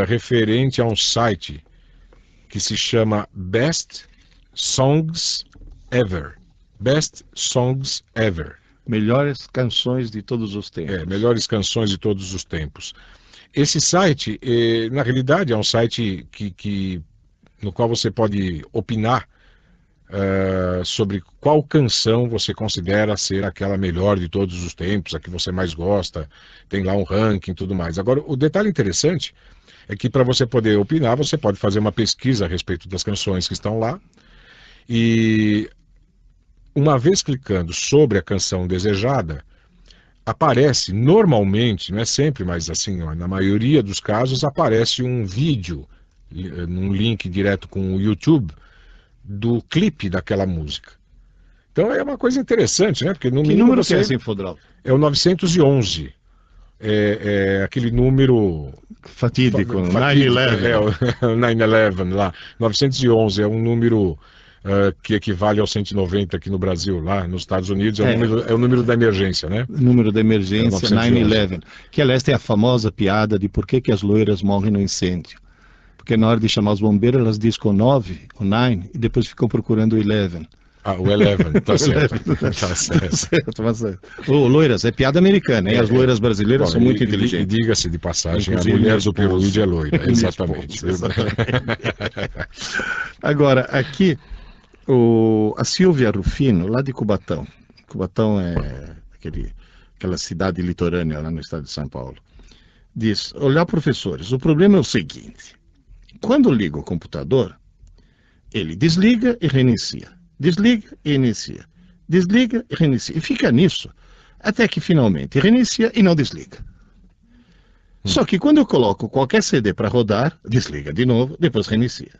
Speaker 2: referente a um site que se chama Best Songs Ever. Best Songs Ever.
Speaker 3: Melhores canções de todos os tempos.
Speaker 2: Melhores canções de todos os tempos. Esse site, na realidade, é um site que no qual você pode opinar sobre qual canção você considera ser aquela melhor de todos os tempos, a que você mais gosta, tem lá um ranking e tudo mais. Agora, o detalhe interessante é que para você poder opinar, você pode fazer uma pesquisa a respeito das canções que estão lá, e uma vez clicando sobre a canção desejada, aparece normalmente, não é sempre, mas assim, ó, na maioria dos casos, aparece um vídeo, num link direto com o YouTube, do clipe daquela música. Então é uma coisa interessante, né? Porque no
Speaker 3: Que número que é esse Infodral?
Speaker 2: É o 911. É aquele número
Speaker 3: fatídico, 9/11.
Speaker 2: É o 9/11 lá. 911 é um número que equivale ao 190 aqui no Brasil, lá nos Estados Unidos, é o número da emergência, né?
Speaker 3: Número da emergência, 9/11. Que, aliás, tem a famosa piada de por que as loiras morrem no incêndio. Porque na hora de chamar os bombeiros, elas dizem o 9, o 9, e depois ficam procurando o 11.
Speaker 2: Ah, o 11, tá certo. Tá certo.
Speaker 3: Ô, loiras, é piada americana, hein? As loiras brasileiras são muito inteligentes.
Speaker 2: E diga-se de passagem, a mulher do Peruíde é loira, exatamente.
Speaker 3: Agora, aqui, a Silvia Rufino, lá de Cubatão. Cubatão é aquela cidade litorânea lá no estado de São Paulo. Diz: olá, professores, o problema é o seguinte: quando liga o computador, ele desliga e reinicia, desliga e inicia, desliga e reinicia, e fica nisso até que finalmente reinicia e não desliga. Só que quando eu coloco qualquer CD para rodar, desliga de novo, depois reinicia.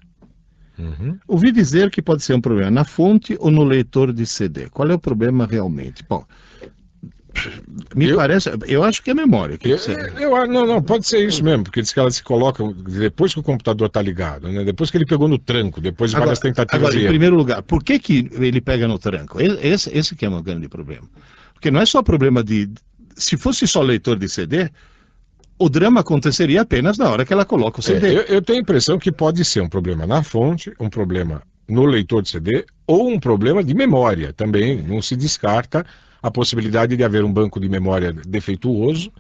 Speaker 3: Ouvi dizer que pode ser um problema na fonte ou no leitor de CD. Qual é o problema realmente? Bom, eu acho que é memória.
Speaker 2: Não, pode ser isso mesmo, porque diz que ela se coloca depois que o computador está ligado, né? Depois que ele pegou no tranco, depois de várias tentativas.
Speaker 3: Agora, em primeiro lugar, por que ele pega no tranco? Esse que é um grande problema. Porque não é só problema se fosse só leitor de CD, o drama aconteceria apenas na hora que ela coloca o CD.
Speaker 2: Eu tenho a impressão que pode ser um problema na fonte, um problema no leitor de CD, ou um problema de memória também. Não se descarta a possibilidade de haver um banco de memória defeituoso,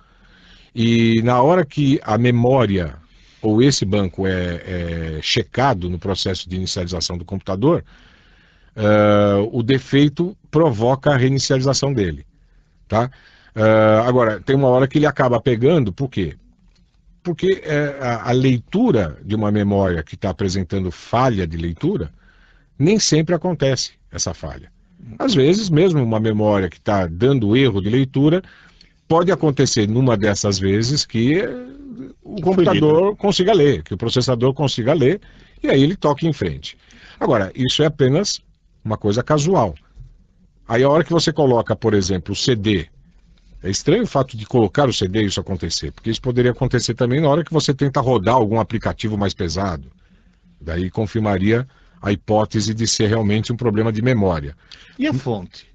Speaker 2: e na hora que a memória ou esse banco é checado no processo de inicialização do computador, o defeito provoca a reinicialização dele, tá? Agora, tem uma hora que ele acaba pegando, por quê? Porque a leitura de uma memória que está apresentando falha de leitura, nem sempre acontece essa falha. Às vezes, mesmo uma memória que está dando erro de leitura, pode acontecer numa dessas vezes que o computador consiga ler, que o processador consiga ler, e aí ele toca em frente. Agora, isso é apenas uma coisa casual. Aí a hora que você coloca, por exemplo, o CD, é estranho o fato de colocar o CD e isso acontecer, porque isso poderia acontecer também na hora que você tenta rodar algum aplicativo mais pesado. Daí confirmaria a hipótese de ser realmente um problema de memória.
Speaker 3: E a fonte?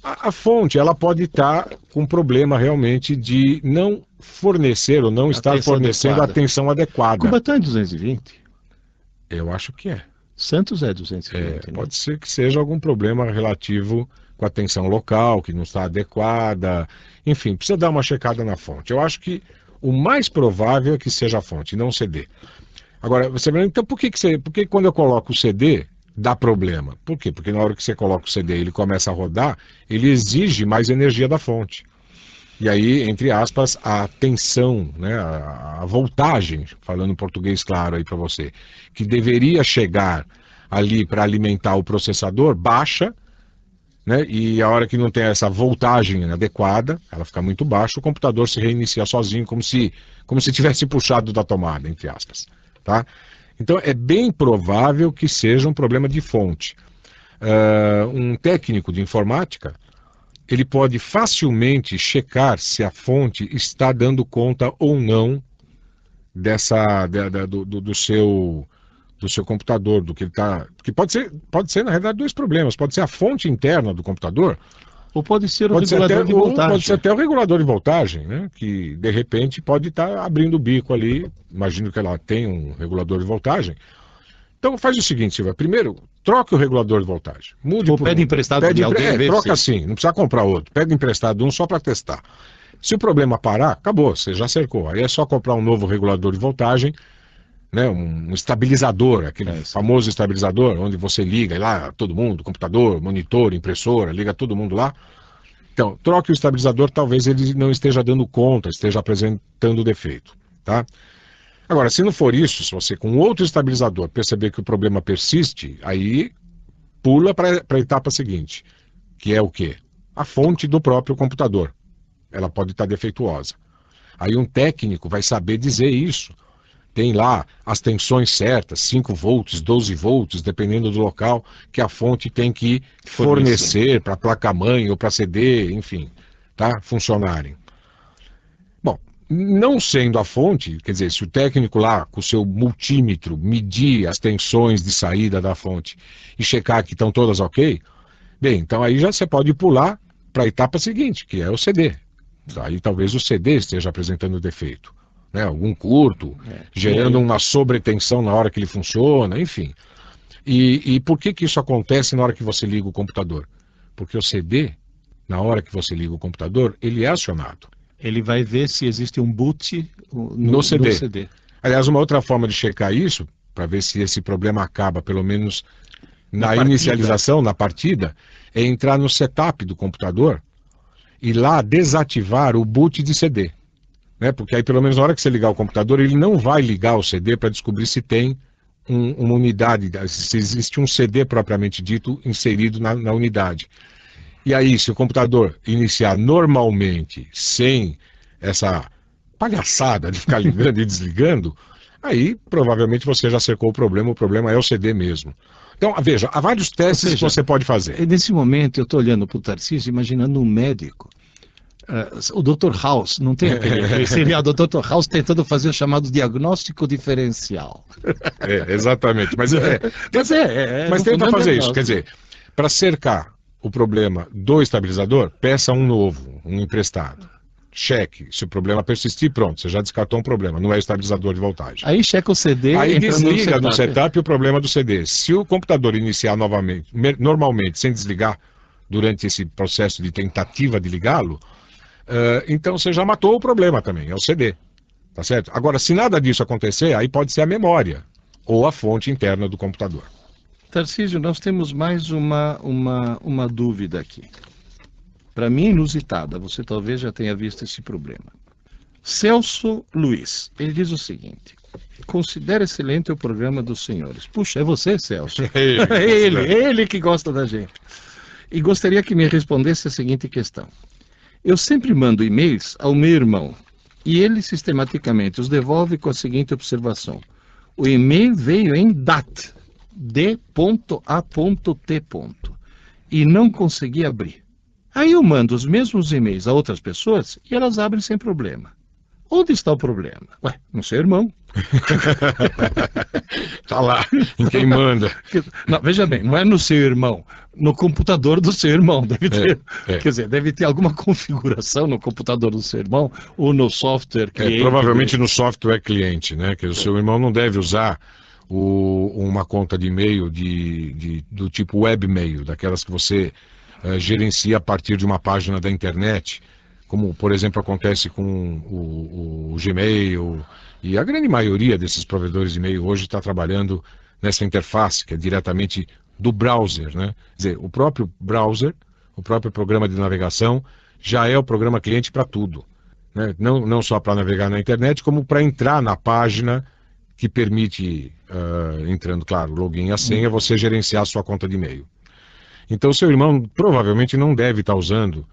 Speaker 2: A fonte, ela pode estar com problema realmente de não fornecer ou não estar fornecendo a atenção adequada.
Speaker 3: Cubatão é 220?
Speaker 2: Eu acho que é.
Speaker 3: Santos é 220. Né?
Speaker 2: Pode ser que seja algum problema relativo com a tensão local, que não está adequada. Enfim, precisa dar uma checada na fonte. Eu acho que o mais provável é que seja a fonte, não o CD. Agora, você vai, então por que quando eu coloco o CD dá problema? Por quê? Porque na hora que você coloca o CD e ele começa a rodar, ele exige mais energia da fonte. E aí, entre aspas, a tensão, né, a voltagem, falando em português claro aí para você, que deveria chegar ali para alimentar o processador, baixa, né, e a hora que não tem essa voltagem adequada, ela fica muito baixa, o computador se reinicia sozinho, como se tivesse puxado da tomada, entre aspas. Tá? Então é bem provável que seja um problema de fonte. Um técnico de informática, ele pode facilmente checar se a fonte está dando conta ou não do seu computador, do que ele está. Porque pode ser na realidade dois problemas. Pode ser a fonte interna do computador,
Speaker 3: ou pode ser o regulador de voltagem.
Speaker 2: Pode ser até o regulador de voltagem, né? Que de repente pode estar abrindo o bico ali. Imagino que ela tem um regulador de voltagem. Então faz o seguinte, Silvia. Primeiro, troque o regulador de voltagem. Mude
Speaker 3: pede emprestado de alguém.
Speaker 2: Troca assim, não precisa comprar outro. Pega emprestado um só para testar. Se o problema parar, acabou, você já cercou. Aí é só comprar um novo regulador de voltagem. né, um estabilizador, aquele famoso estabilizador, onde você liga lá todo mundo, computador, monitor, impressora, liga todo mundo lá. Então, troque o estabilizador, talvez ele não esteja dando conta, esteja apresentando defeito, tá? Agora, se não for isso, se você com outro estabilizador perceber que o problema persiste, aí pula para a etapa seguinte, que é o quê? A fonte do próprio computador. Ela pode estar defeituosa. Aí um técnico vai saber dizer isso. Tem lá as tensões certas, 5 volts, 12 volts, dependendo do local, que a fonte tem que fornecer para a placa-mãe ou para CD, enfim, tá? Funcionarem. Bom, não sendo a fonte, quer dizer, se o técnico lá, com o seu multímetro, medir as tensões de saída da fonte e checar que estão todas ok, bem, então aí já você pode pular para a etapa seguinte, que é o CD. Aí talvez o CD esteja apresentando defeito. Né, algum curto, gerando uma sobretensão na hora que ele funciona, enfim. E por que isso acontece na hora que você liga o computador? Porque o CD, na hora que você liga o computador, ele é acionado.
Speaker 3: Ele vai ver se existe um boot
Speaker 2: no CD. Aliás, uma outra forma de checar isso, para ver se esse problema acaba, pelo menos na inicialização, na partida, é entrar no setup do computador e lá desativar o boot de CD. Né? Porque aí, pelo menos na hora que você ligar o computador, ele não vai ligar o CD para descobrir se tem uma unidade, se existe um CD propriamente dito inserido na unidade. E aí, se o computador iniciar normalmente, sem essa palhaçada de ficar ligando e desligando, aí provavelmente você já cercou o problema é o CD mesmo. Então, veja, há vários testes que você pode fazer.
Speaker 3: Nesse momento, eu estou olhando para o Tarcísio, imaginando um médico. O Dr. House, não tem aquele seriado do Dr. House tentando fazer o chamado diagnóstico diferencial.
Speaker 2: Exatamente, mas tenta fazer isso, quer dizer, para cercar o problema do estabilizador, peça um novo, um emprestado. Cheque, se o problema persistir, pronto, você já descartou um problema, não é estabilizador de voltagem.
Speaker 3: Aí checa o CD.
Speaker 2: Aí desliga do setup o problema do CD. Se o computador iniciar novamente, normalmente, sem desligar, durante esse processo de tentativa de ligá-lo, então você já matou o problema também, é o CD, tá certo? Agora, se nada disso acontecer, aí pode ser a memória ou a fonte interna do computador.
Speaker 3: Tarcísio, nós temos mais uma dúvida aqui. Para mim, inusitada, você talvez já tenha visto esse problema. Celso Luiz, ele diz o seguinte: considera excelente o programa dos senhores. Puxa, é você, Celso? Ele que gosta da gente. E gostaria que me respondesse a seguinte questão. Eu sempre mando e-mails ao meu irmão e ele sistematicamente os devolve com a seguinte observação: o e-mail veio em DAT, D.A.T. e não consegui abrir. Aí eu mando os mesmos e-mails a outras pessoas e elas abrem sem problema. Onde está o problema? Ué, no seu irmão.
Speaker 2: Tá lá, em quem manda.
Speaker 3: Não, veja bem, não é no seu irmão, no computador do seu irmão. Deve ter, quer dizer, deve ter alguma configuração no computador do seu irmão ou no software cliente.
Speaker 2: Provavelmente no software cliente, né? Que o seu irmão não deve usar uma conta de e-mail do tipo webmail, daquelas que você gerencia a partir de uma página da internet, como, por exemplo, acontece com o Gmail, e a grande maioria desses provedores de e-mail hoje está trabalhando nessa interface, que é diretamente do browser, né? Quer dizer, o próprio browser, o próprio programa de navegação, já é o programa cliente para tudo, né? Não só para navegar na internet, como para entrar na página que permite, entrando, claro, o login e a senha, você gerenciar a sua conta de e-mail. Então, seu irmão provavelmente não deve estar usando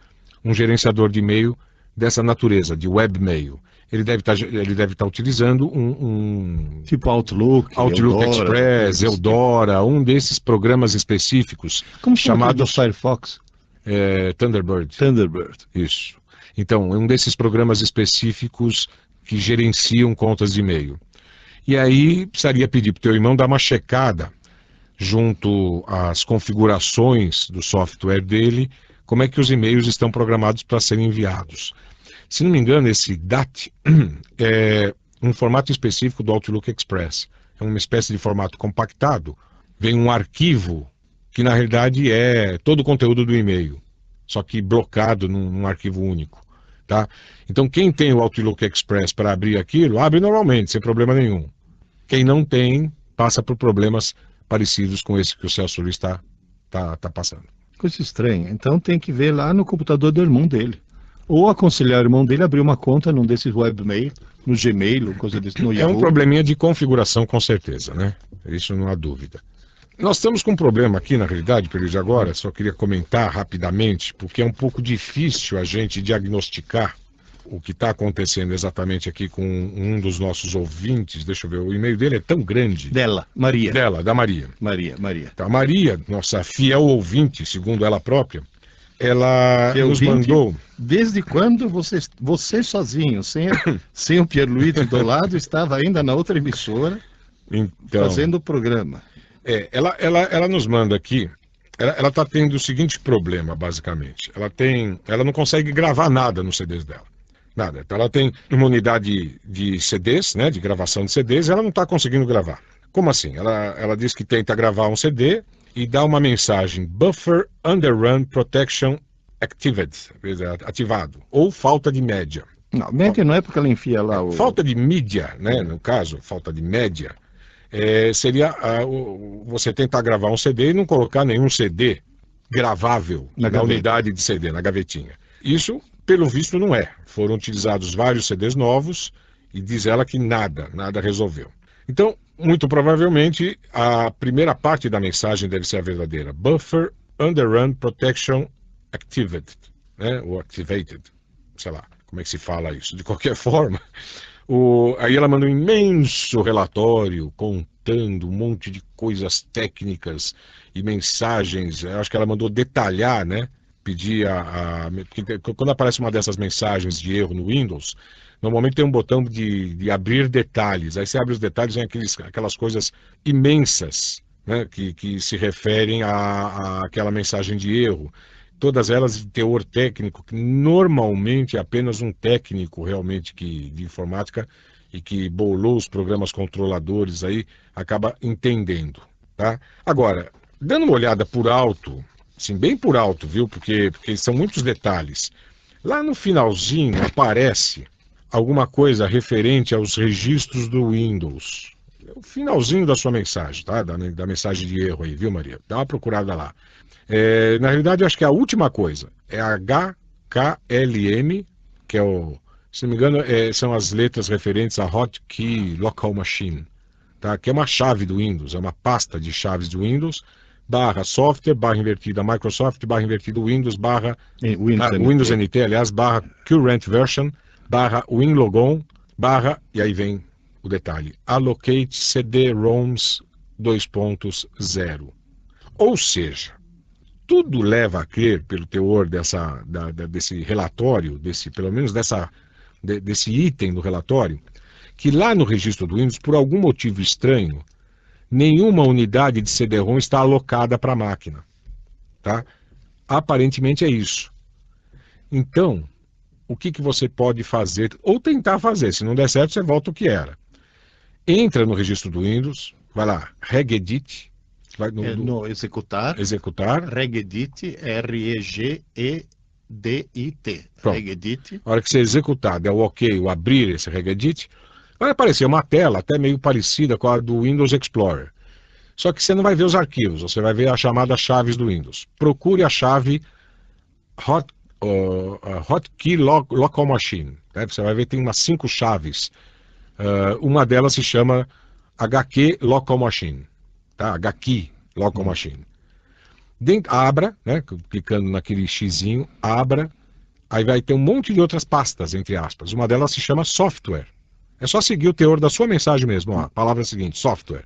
Speaker 2: um gerenciador de e-mail dessa natureza, de webmail. Ele deve estar utilizando um
Speaker 3: tipo Outlook
Speaker 2: Eudora, Express, Eudora, um desses programas específicos.
Speaker 3: Como chamado Firefox?
Speaker 2: Thunderbird.
Speaker 3: Thunderbird.
Speaker 2: Isso. Então, é um desses programas específicos que gerenciam contas de e-mail. E aí, precisaria pedir para o teu irmão dar uma checada junto às configurações do software dele, como é que os e-mails estão programados para serem enviados. Se não me engano, esse DAT é um formato específico do Outlook Express. É uma espécie de formato compactado. Vem um arquivo que, na realidade, é todo o conteúdo do e-mail, só que blocado num arquivo único. Tá? Então, quem tem o Outlook Express para abrir aquilo, abre normalmente, sem problema nenhum. Quem não tem, passa por problemas parecidos com esse que o Celso Luiz está passando.
Speaker 3: Coisa estranha. Então tem que ver lá no computador do irmão dele. Ou aconselhar o irmão dele a abrir uma conta num desses webmail, no Gmail, coisa desse, no Yahoo.
Speaker 2: É um probleminha de configuração, com certeza, né? Isso não há dúvida. Nós estamos com um problema aqui, na realidade, Peluís, agora, só queria comentar rapidamente, porque é um pouco difícil a gente diagnosticar o que está acontecendo exatamente aqui com um dos nossos ouvintes. Deixa eu ver, o e-mail dele é tão grande.
Speaker 3: Maria.
Speaker 2: Da Maria.
Speaker 3: Maria.
Speaker 2: Então, a Maria, nossa fiel ouvinte, segundo ela própria, ela nos mandou...
Speaker 3: Desde quando você sozinho, sem o Pierluigi do lado, estava ainda na outra emissora, então, fazendo o programa?
Speaker 2: Ela nos manda aqui, ela está tendo o seguinte problema, basicamente. Ela não consegue gravar nada nos CDs dela. Nada. Então ela tem uma unidade de CDs, né, de gravação de CDs, e ela não está conseguindo gravar. Como assim? Ela diz que tenta gravar um CD e dá uma mensagem Buffer Underrun Protection ativado, ou falta de média.
Speaker 3: Não, média não é porque ela enfia lá o...
Speaker 2: Falta de mídia, né, no caso, falta de média, seria você tentar gravar um CD e não colocar nenhum CD gravável na unidade de CD, na gavetinha. Isso, pelo visto, não é. Foram utilizados vários CDs novos e diz ela que nada resolveu. Então, muito provavelmente, a primeira parte da mensagem deve ser a verdadeira. Buffer Underrun Protection Activated, né? Ou Activated, sei lá como é que se fala isso. De qualquer forma, aí ela manda um imenso relatório contando um monte de coisas técnicas e mensagens. Eu acho que ela mandou detalhar, né? Pedir porque quando aparece uma dessas mensagens de erro no Windows, normalmente tem um botão de abrir detalhes. Aí você abre os detalhes, vem aquelas coisas imensas, né, que se referem àquela mensagem de erro. Todas elas de teor técnico, que normalmente é apenas um técnico realmente de informática e que bolou os programas controladores aí, acaba entendendo, tá? Agora, dando uma olhada por alto, assim, bem por alto, viu? Porque são muitos detalhes. Lá no finalzinho aparece alguma coisa referente aos registros do Windows. O finalzinho da sua mensagem, tá? Da mensagem de erro aí, viu, Maria? Dá uma procurada lá. Na realidade, acho que a última coisa é HKLM, que é se não me engano, são as letras referentes a Hotkey Local Machine, tá? Que é uma chave do Windows, é uma pasta de chaves do Windows, /software, /invertida Microsoft, /invertido Windows, Windows NT, aliás, /current version, /winlogon, e aí vem o detalhe, allocate CD-ROMs 2.0. Ou seja, tudo leva a crer, pelo teor desse relatório, pelo menos desse item do relatório, que lá no registro do Windows, por algum motivo estranho, nenhuma unidade de CD-ROM está alocada para a máquina, tá? Aparentemente é isso. Então, o que você pode fazer, ou tentar fazer, se não der certo, você volta o que era. Entra no registro do Windows, vai lá, regedit, vai no
Speaker 3: executar, regedit, R-E-G-E-D-I-T, regedit.
Speaker 2: A hora que você executar, der o OK, o abrir esse regedit, vai aparecer uma tela até meio parecida com a do Windows Explorer. Só que você não vai ver os arquivos, você vai ver as chamadas chaves do Windows. Procure a chave Hotkey Local Machine. Né? Você vai ver que tem umas 5 chaves. Uma delas se chama HK Local Machine. Tá? HKey Local Machine. Abra, né? Clicando naquele xizinho, abra. Aí vai ter um monte de outras pastas, entre aspas. Uma delas se chama Software. É só seguir o teor da sua mensagem mesmo. Ó, a palavra seguinte, software.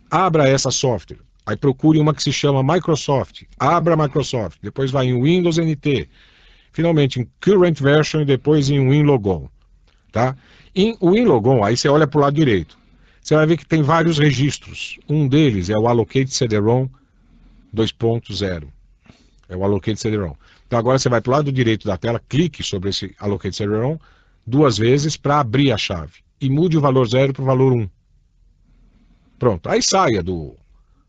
Speaker 2: Abra essa software. Aí procure uma que se chama Microsoft. Abra Microsoft. Depois vai em Windows NT. Finalmente em Current Version e depois em WinLogon. Tá? Em WinLogon, aí você olha para o lado direito. Você vai ver que tem vários registros. Um deles é o Allocate CD-ROM 2.0. É o Allocate CD-ROM. Então agora você vai para o lado direito da tela, clique sobre esse Allocate CD-ROM 2 vezes para abrir a chave. E mude o valor 0 para o valor 1. Pronto. Aí saia do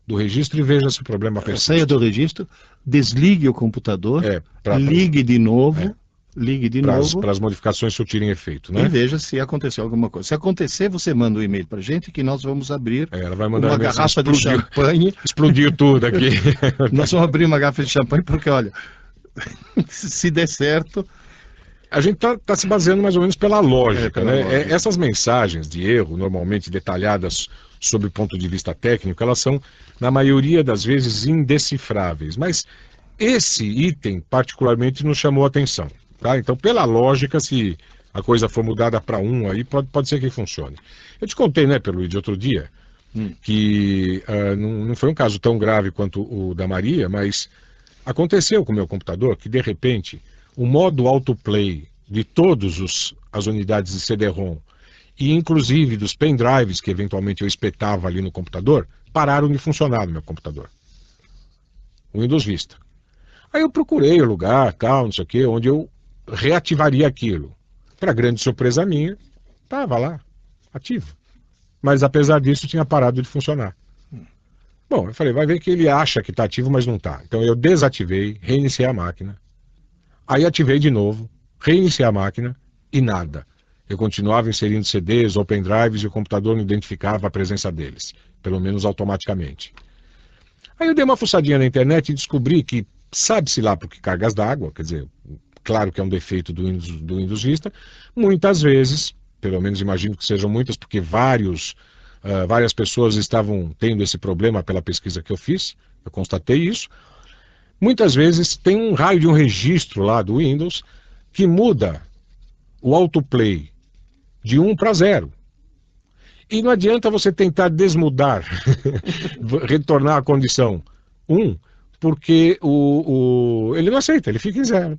Speaker 2: registro e veja se o problema persiste.
Speaker 3: Saia do registro, desligue o computador, ligue de novo, ligue de novo.
Speaker 2: Para as modificações surtirem efeito, né?
Speaker 3: E veja se aconteceu alguma coisa. Se acontecer, você manda um e-mail para a gente que nós vamos abrir
Speaker 2: Ela vai mandar
Speaker 3: uma garrafa de champanhe.
Speaker 2: Explodiu tudo aqui.
Speaker 3: Nós vamos abrir uma garrafa de champanhe porque, olha, se der certo...
Speaker 2: A gente tá se baseando mais ou menos pela lógica,
Speaker 3: pela
Speaker 2: né?
Speaker 3: lógica.
Speaker 2: Essas mensagens de erro, normalmente detalhadas sob o ponto de vista técnico, elas são, na maioria das vezes, indecifráveis. Mas esse item, particularmente, nos chamou a atenção. Tá? Então, pela lógica, se a coisa for mudada para 1, aí pode ser que funcione. Eu te contei, né, Pierluigi, outro dia, que não foi um caso tão grave quanto o da Maria, mas aconteceu com o meu computador que, de repente, o modo autoplay de todas as unidades de CD-ROM e inclusive dos pendrives que eventualmente eu espetava ali no computador, pararam de funcionar no meu computador. O Windows Vista. Aí eu procurei o lugar, tal, não sei o que, onde eu reativaria aquilo. Para grande surpresa minha, estava lá, ativo. Mas apesar disso tinha parado de funcionar. Bom, eu falei, vai ver que ele acha que está ativo, mas não está. Então eu desativei, reiniciei a máquina. Aí ativei de novo, reiniciei a máquina e nada. Eu continuava inserindo CDs ou pendrives e o computador não identificava a presença deles, pelo menos automaticamente. Aí eu dei uma fuçadinha na internet e descobri que, sabe-se lá por que cargas d'água, quer dizer, claro que é um defeito do Windows Vista, muitas vezes, pelo menos imagino que sejam muitas, porque várias pessoas estavam tendo esse problema pela pesquisa que eu fiz, eu constatei isso. Muitas vezes tem um raio de um registro lá do Windows que muda o autoplay de 1 para 0. E não adianta você tentar desmudar, retornar à condição 1, porque ele não aceita, ele fica em 0.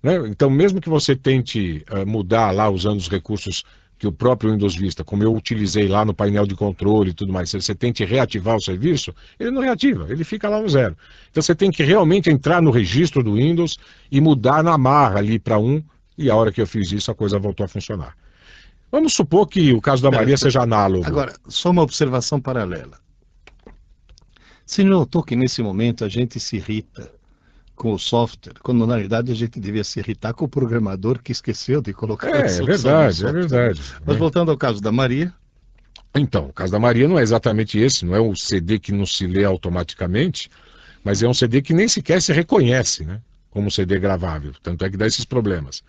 Speaker 2: Né? Então, mesmo que você tente mudar lá usando os recursos que o próprio Windows Vista, como eu utilizei lá no painel de controle e tudo mais, se você tente reativar o serviço, ele não reativa, ele fica lá no 0. Então você tem que realmente entrar no registro do Windows e mudar na marra ali para 1, e a hora que eu fiz isso a coisa voltou a funcionar. Vamos supor que o caso da Maria seja análogo.
Speaker 3: Agora, só uma observação paralela. Você notou que nesse momento a gente se irrita com o software, quando na realidade a gente devia se irritar com o programador que esqueceu de colocar a solução no software.
Speaker 2: É verdade.
Speaker 3: Mas voltando ao caso da Maria...
Speaker 2: Então, o caso da Maria não é exatamente esse, não é o CD que não se lê automaticamente, mas é um CD que nem sequer se reconhece, né, como CD gravável, tanto é que dá esses problemas.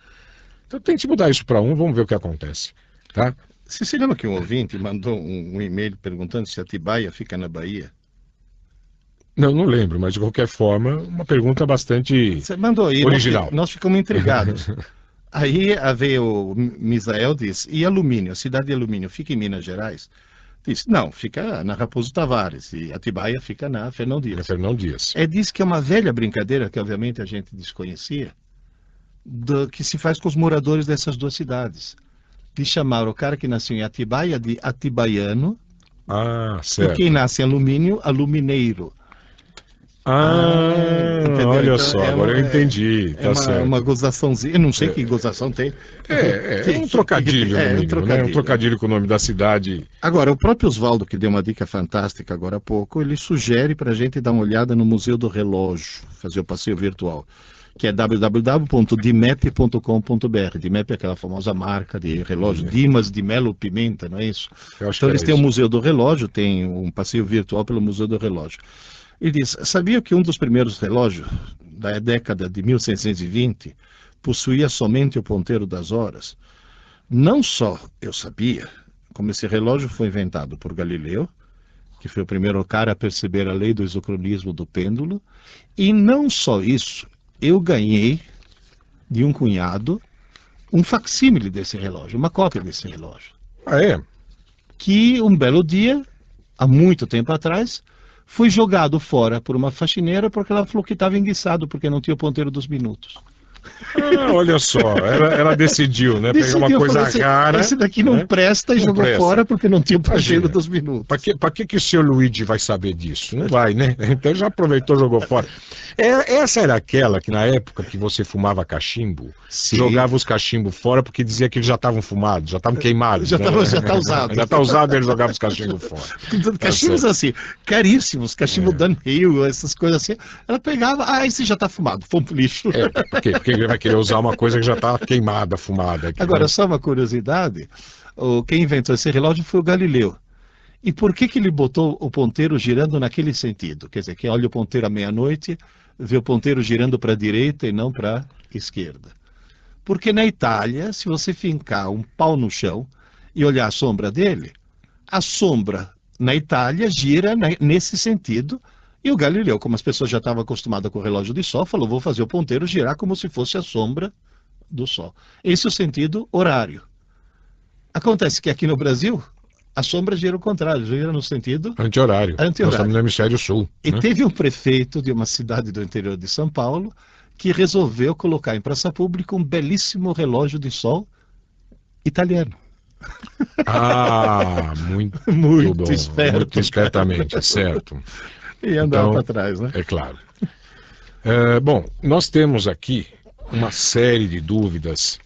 Speaker 2: Então tente mudar isso para 1, vamos ver o que acontece. Tá?
Speaker 3: Você se lembra que um ouvinte mandou um e-mail perguntando se Atibaia fica na Bahia?
Speaker 2: Não lembro, mas de qualquer forma, uma pergunta bastante
Speaker 3: Você mandou aí,
Speaker 2: original.
Speaker 3: Nós ficamos intrigados. Aí veio o Misael e disse, e alumínio, a cidade de alumínio fica em Minas Gerais? Disse, não, fica na Raposo Tavares, e Atibaia fica na Fernão Dias.
Speaker 2: Fernão Dias.
Speaker 3: Diz que é uma velha brincadeira, que obviamente a gente desconhecia, que se faz com os moradores dessas duas cidades. De chamar o cara que nasceu em Atibaia de atibaiano,
Speaker 2: certo.
Speaker 3: e quem nasce em alumínio, alumineiro.
Speaker 2: Olha então, só, agora eu entendi. Tá certo.
Speaker 3: Uma gozaçãozinha, eu não sei que gozação tem.
Speaker 2: É um trocadilho, no mínimo, né? Um trocadilho com o nome da cidade.
Speaker 3: Agora, o próprio Oswaldo, que deu uma dica fantástica agora há pouco, ele sugere para a gente dar uma olhada no Museu do Relógio, fazer o passeio virtual, que é www.dimep.com.br. Dimep é aquela famosa marca de relógio, Dimas de Melo Pimenta, não é isso? Então eles têm o Museu do Relógio, tem um passeio virtual pelo Museu do Relógio. Ele diz, sabia que um dos primeiros relógios da década de 1620 possuía somente o ponteiro das horas? Não só eu sabia, como esse relógio foi inventado por Galileu, que foi o primeiro cara a perceber a lei do isocronismo do pêndulo, e não só isso, eu ganhei de um cunhado um facsímile desse relógio, uma cópia desse relógio. Que um belo dia, há muito tempo atrás, foi jogado fora por uma faxineira porque ela falou que estava enguiçado porque não tinha o ponteiro dos minutos.
Speaker 2: Olha só, ela decidiu, né? Pegar uma coisa rara.
Speaker 3: Esse daqui não presta e jogou fora porque não tinha o ponteiro dos minutos.
Speaker 2: Para que o senhor Luigi vai saber disso? Não vai, né? Então já aproveitou e jogou fora. Essa era aquela que na época que você fumava cachimbo, jogava os cachimbos fora porque dizia que eles já estavam fumados, já estavam queimados.
Speaker 3: Já está usado.
Speaker 2: Já está usado, eles jogavam os cachimbos fora.
Speaker 3: Cachimbos assim, caríssimos, cachimbo Dunhill, essas coisas assim. Ela pegava, esse já está fumado, fomos pro lixo.
Speaker 2: Porque porque ele vai querer usar uma coisa que já está queimada, fumada. Aqui,
Speaker 3: Agora,
Speaker 2: né?
Speaker 3: só uma curiosidade, quem inventou esse relógio foi o Galileu. E por que ele botou o ponteiro girando naquele sentido? Quer dizer, quem olha o ponteiro à meia-noite, vê o ponteiro girando para a direita e não para a esquerda. Porque na Itália, se você fincar um pau no chão e olhar a sombra dele, a sombra na Itália gira nesse sentido. E o Galileu, como as pessoas já estavam acostumadas com o relógio de sol, falou, vou fazer o ponteiro girar como se fosse a sombra do sol. Esse é o sentido horário. Acontece que aqui no Brasil, a sombra gira o contrário, gira no sentido
Speaker 2: Anti-horário. Nós estamos no hemisfério sul.
Speaker 3: E
Speaker 2: né?
Speaker 3: teve um prefeito de uma cidade do interior de São Paulo que resolveu colocar em praça pública um belíssimo relógio de sol italiano.
Speaker 2: Ah, muito bom.
Speaker 3: Esperto.
Speaker 2: Muito espertamente, certo.
Speaker 3: E andava
Speaker 2: Então,
Speaker 3: para trás, né?
Speaker 2: É claro. Bom, nós temos aqui uma série de dúvidas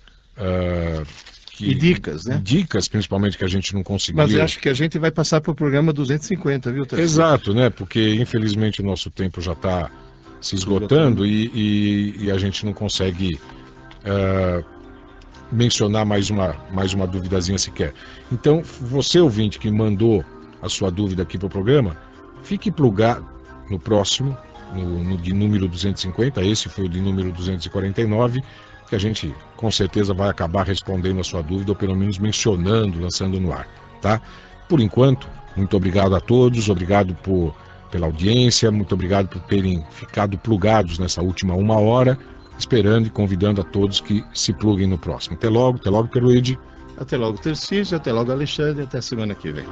Speaker 3: E dicas, né?
Speaker 2: Dicas, principalmente, que a gente não conseguiu.
Speaker 3: Mas eu acho que a gente vai passar para o programa 250, viu, Tarcísio?
Speaker 2: Exato, né? Porque infelizmente o nosso tempo já está se esgotando e a gente não consegue mencionar mais uma duvidazinha sequer. Então, você ouvinte que mandou a sua dúvida aqui para o programa, fique plugado no próximo, no de número 250, esse foi o de número 249, que a gente com certeza vai acabar respondendo a sua dúvida, ou pelo menos mencionando, lançando no ar, tá? Por enquanto, muito obrigado a todos, obrigado pela audiência, muito obrigado por terem ficado plugados nessa última 1 hora, esperando e convidando a todos que se pluguem no próximo. Até logo, Peruide.
Speaker 3: Até logo, Tarcísio, até logo, Alexandre, até semana que vem.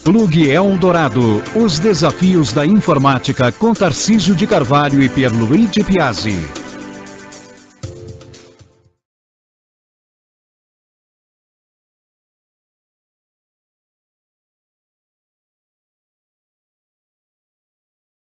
Speaker 1: Plug Eldorado, os desafios da informática com Tarcísio de Carvalho e Pierluigi Piazzi.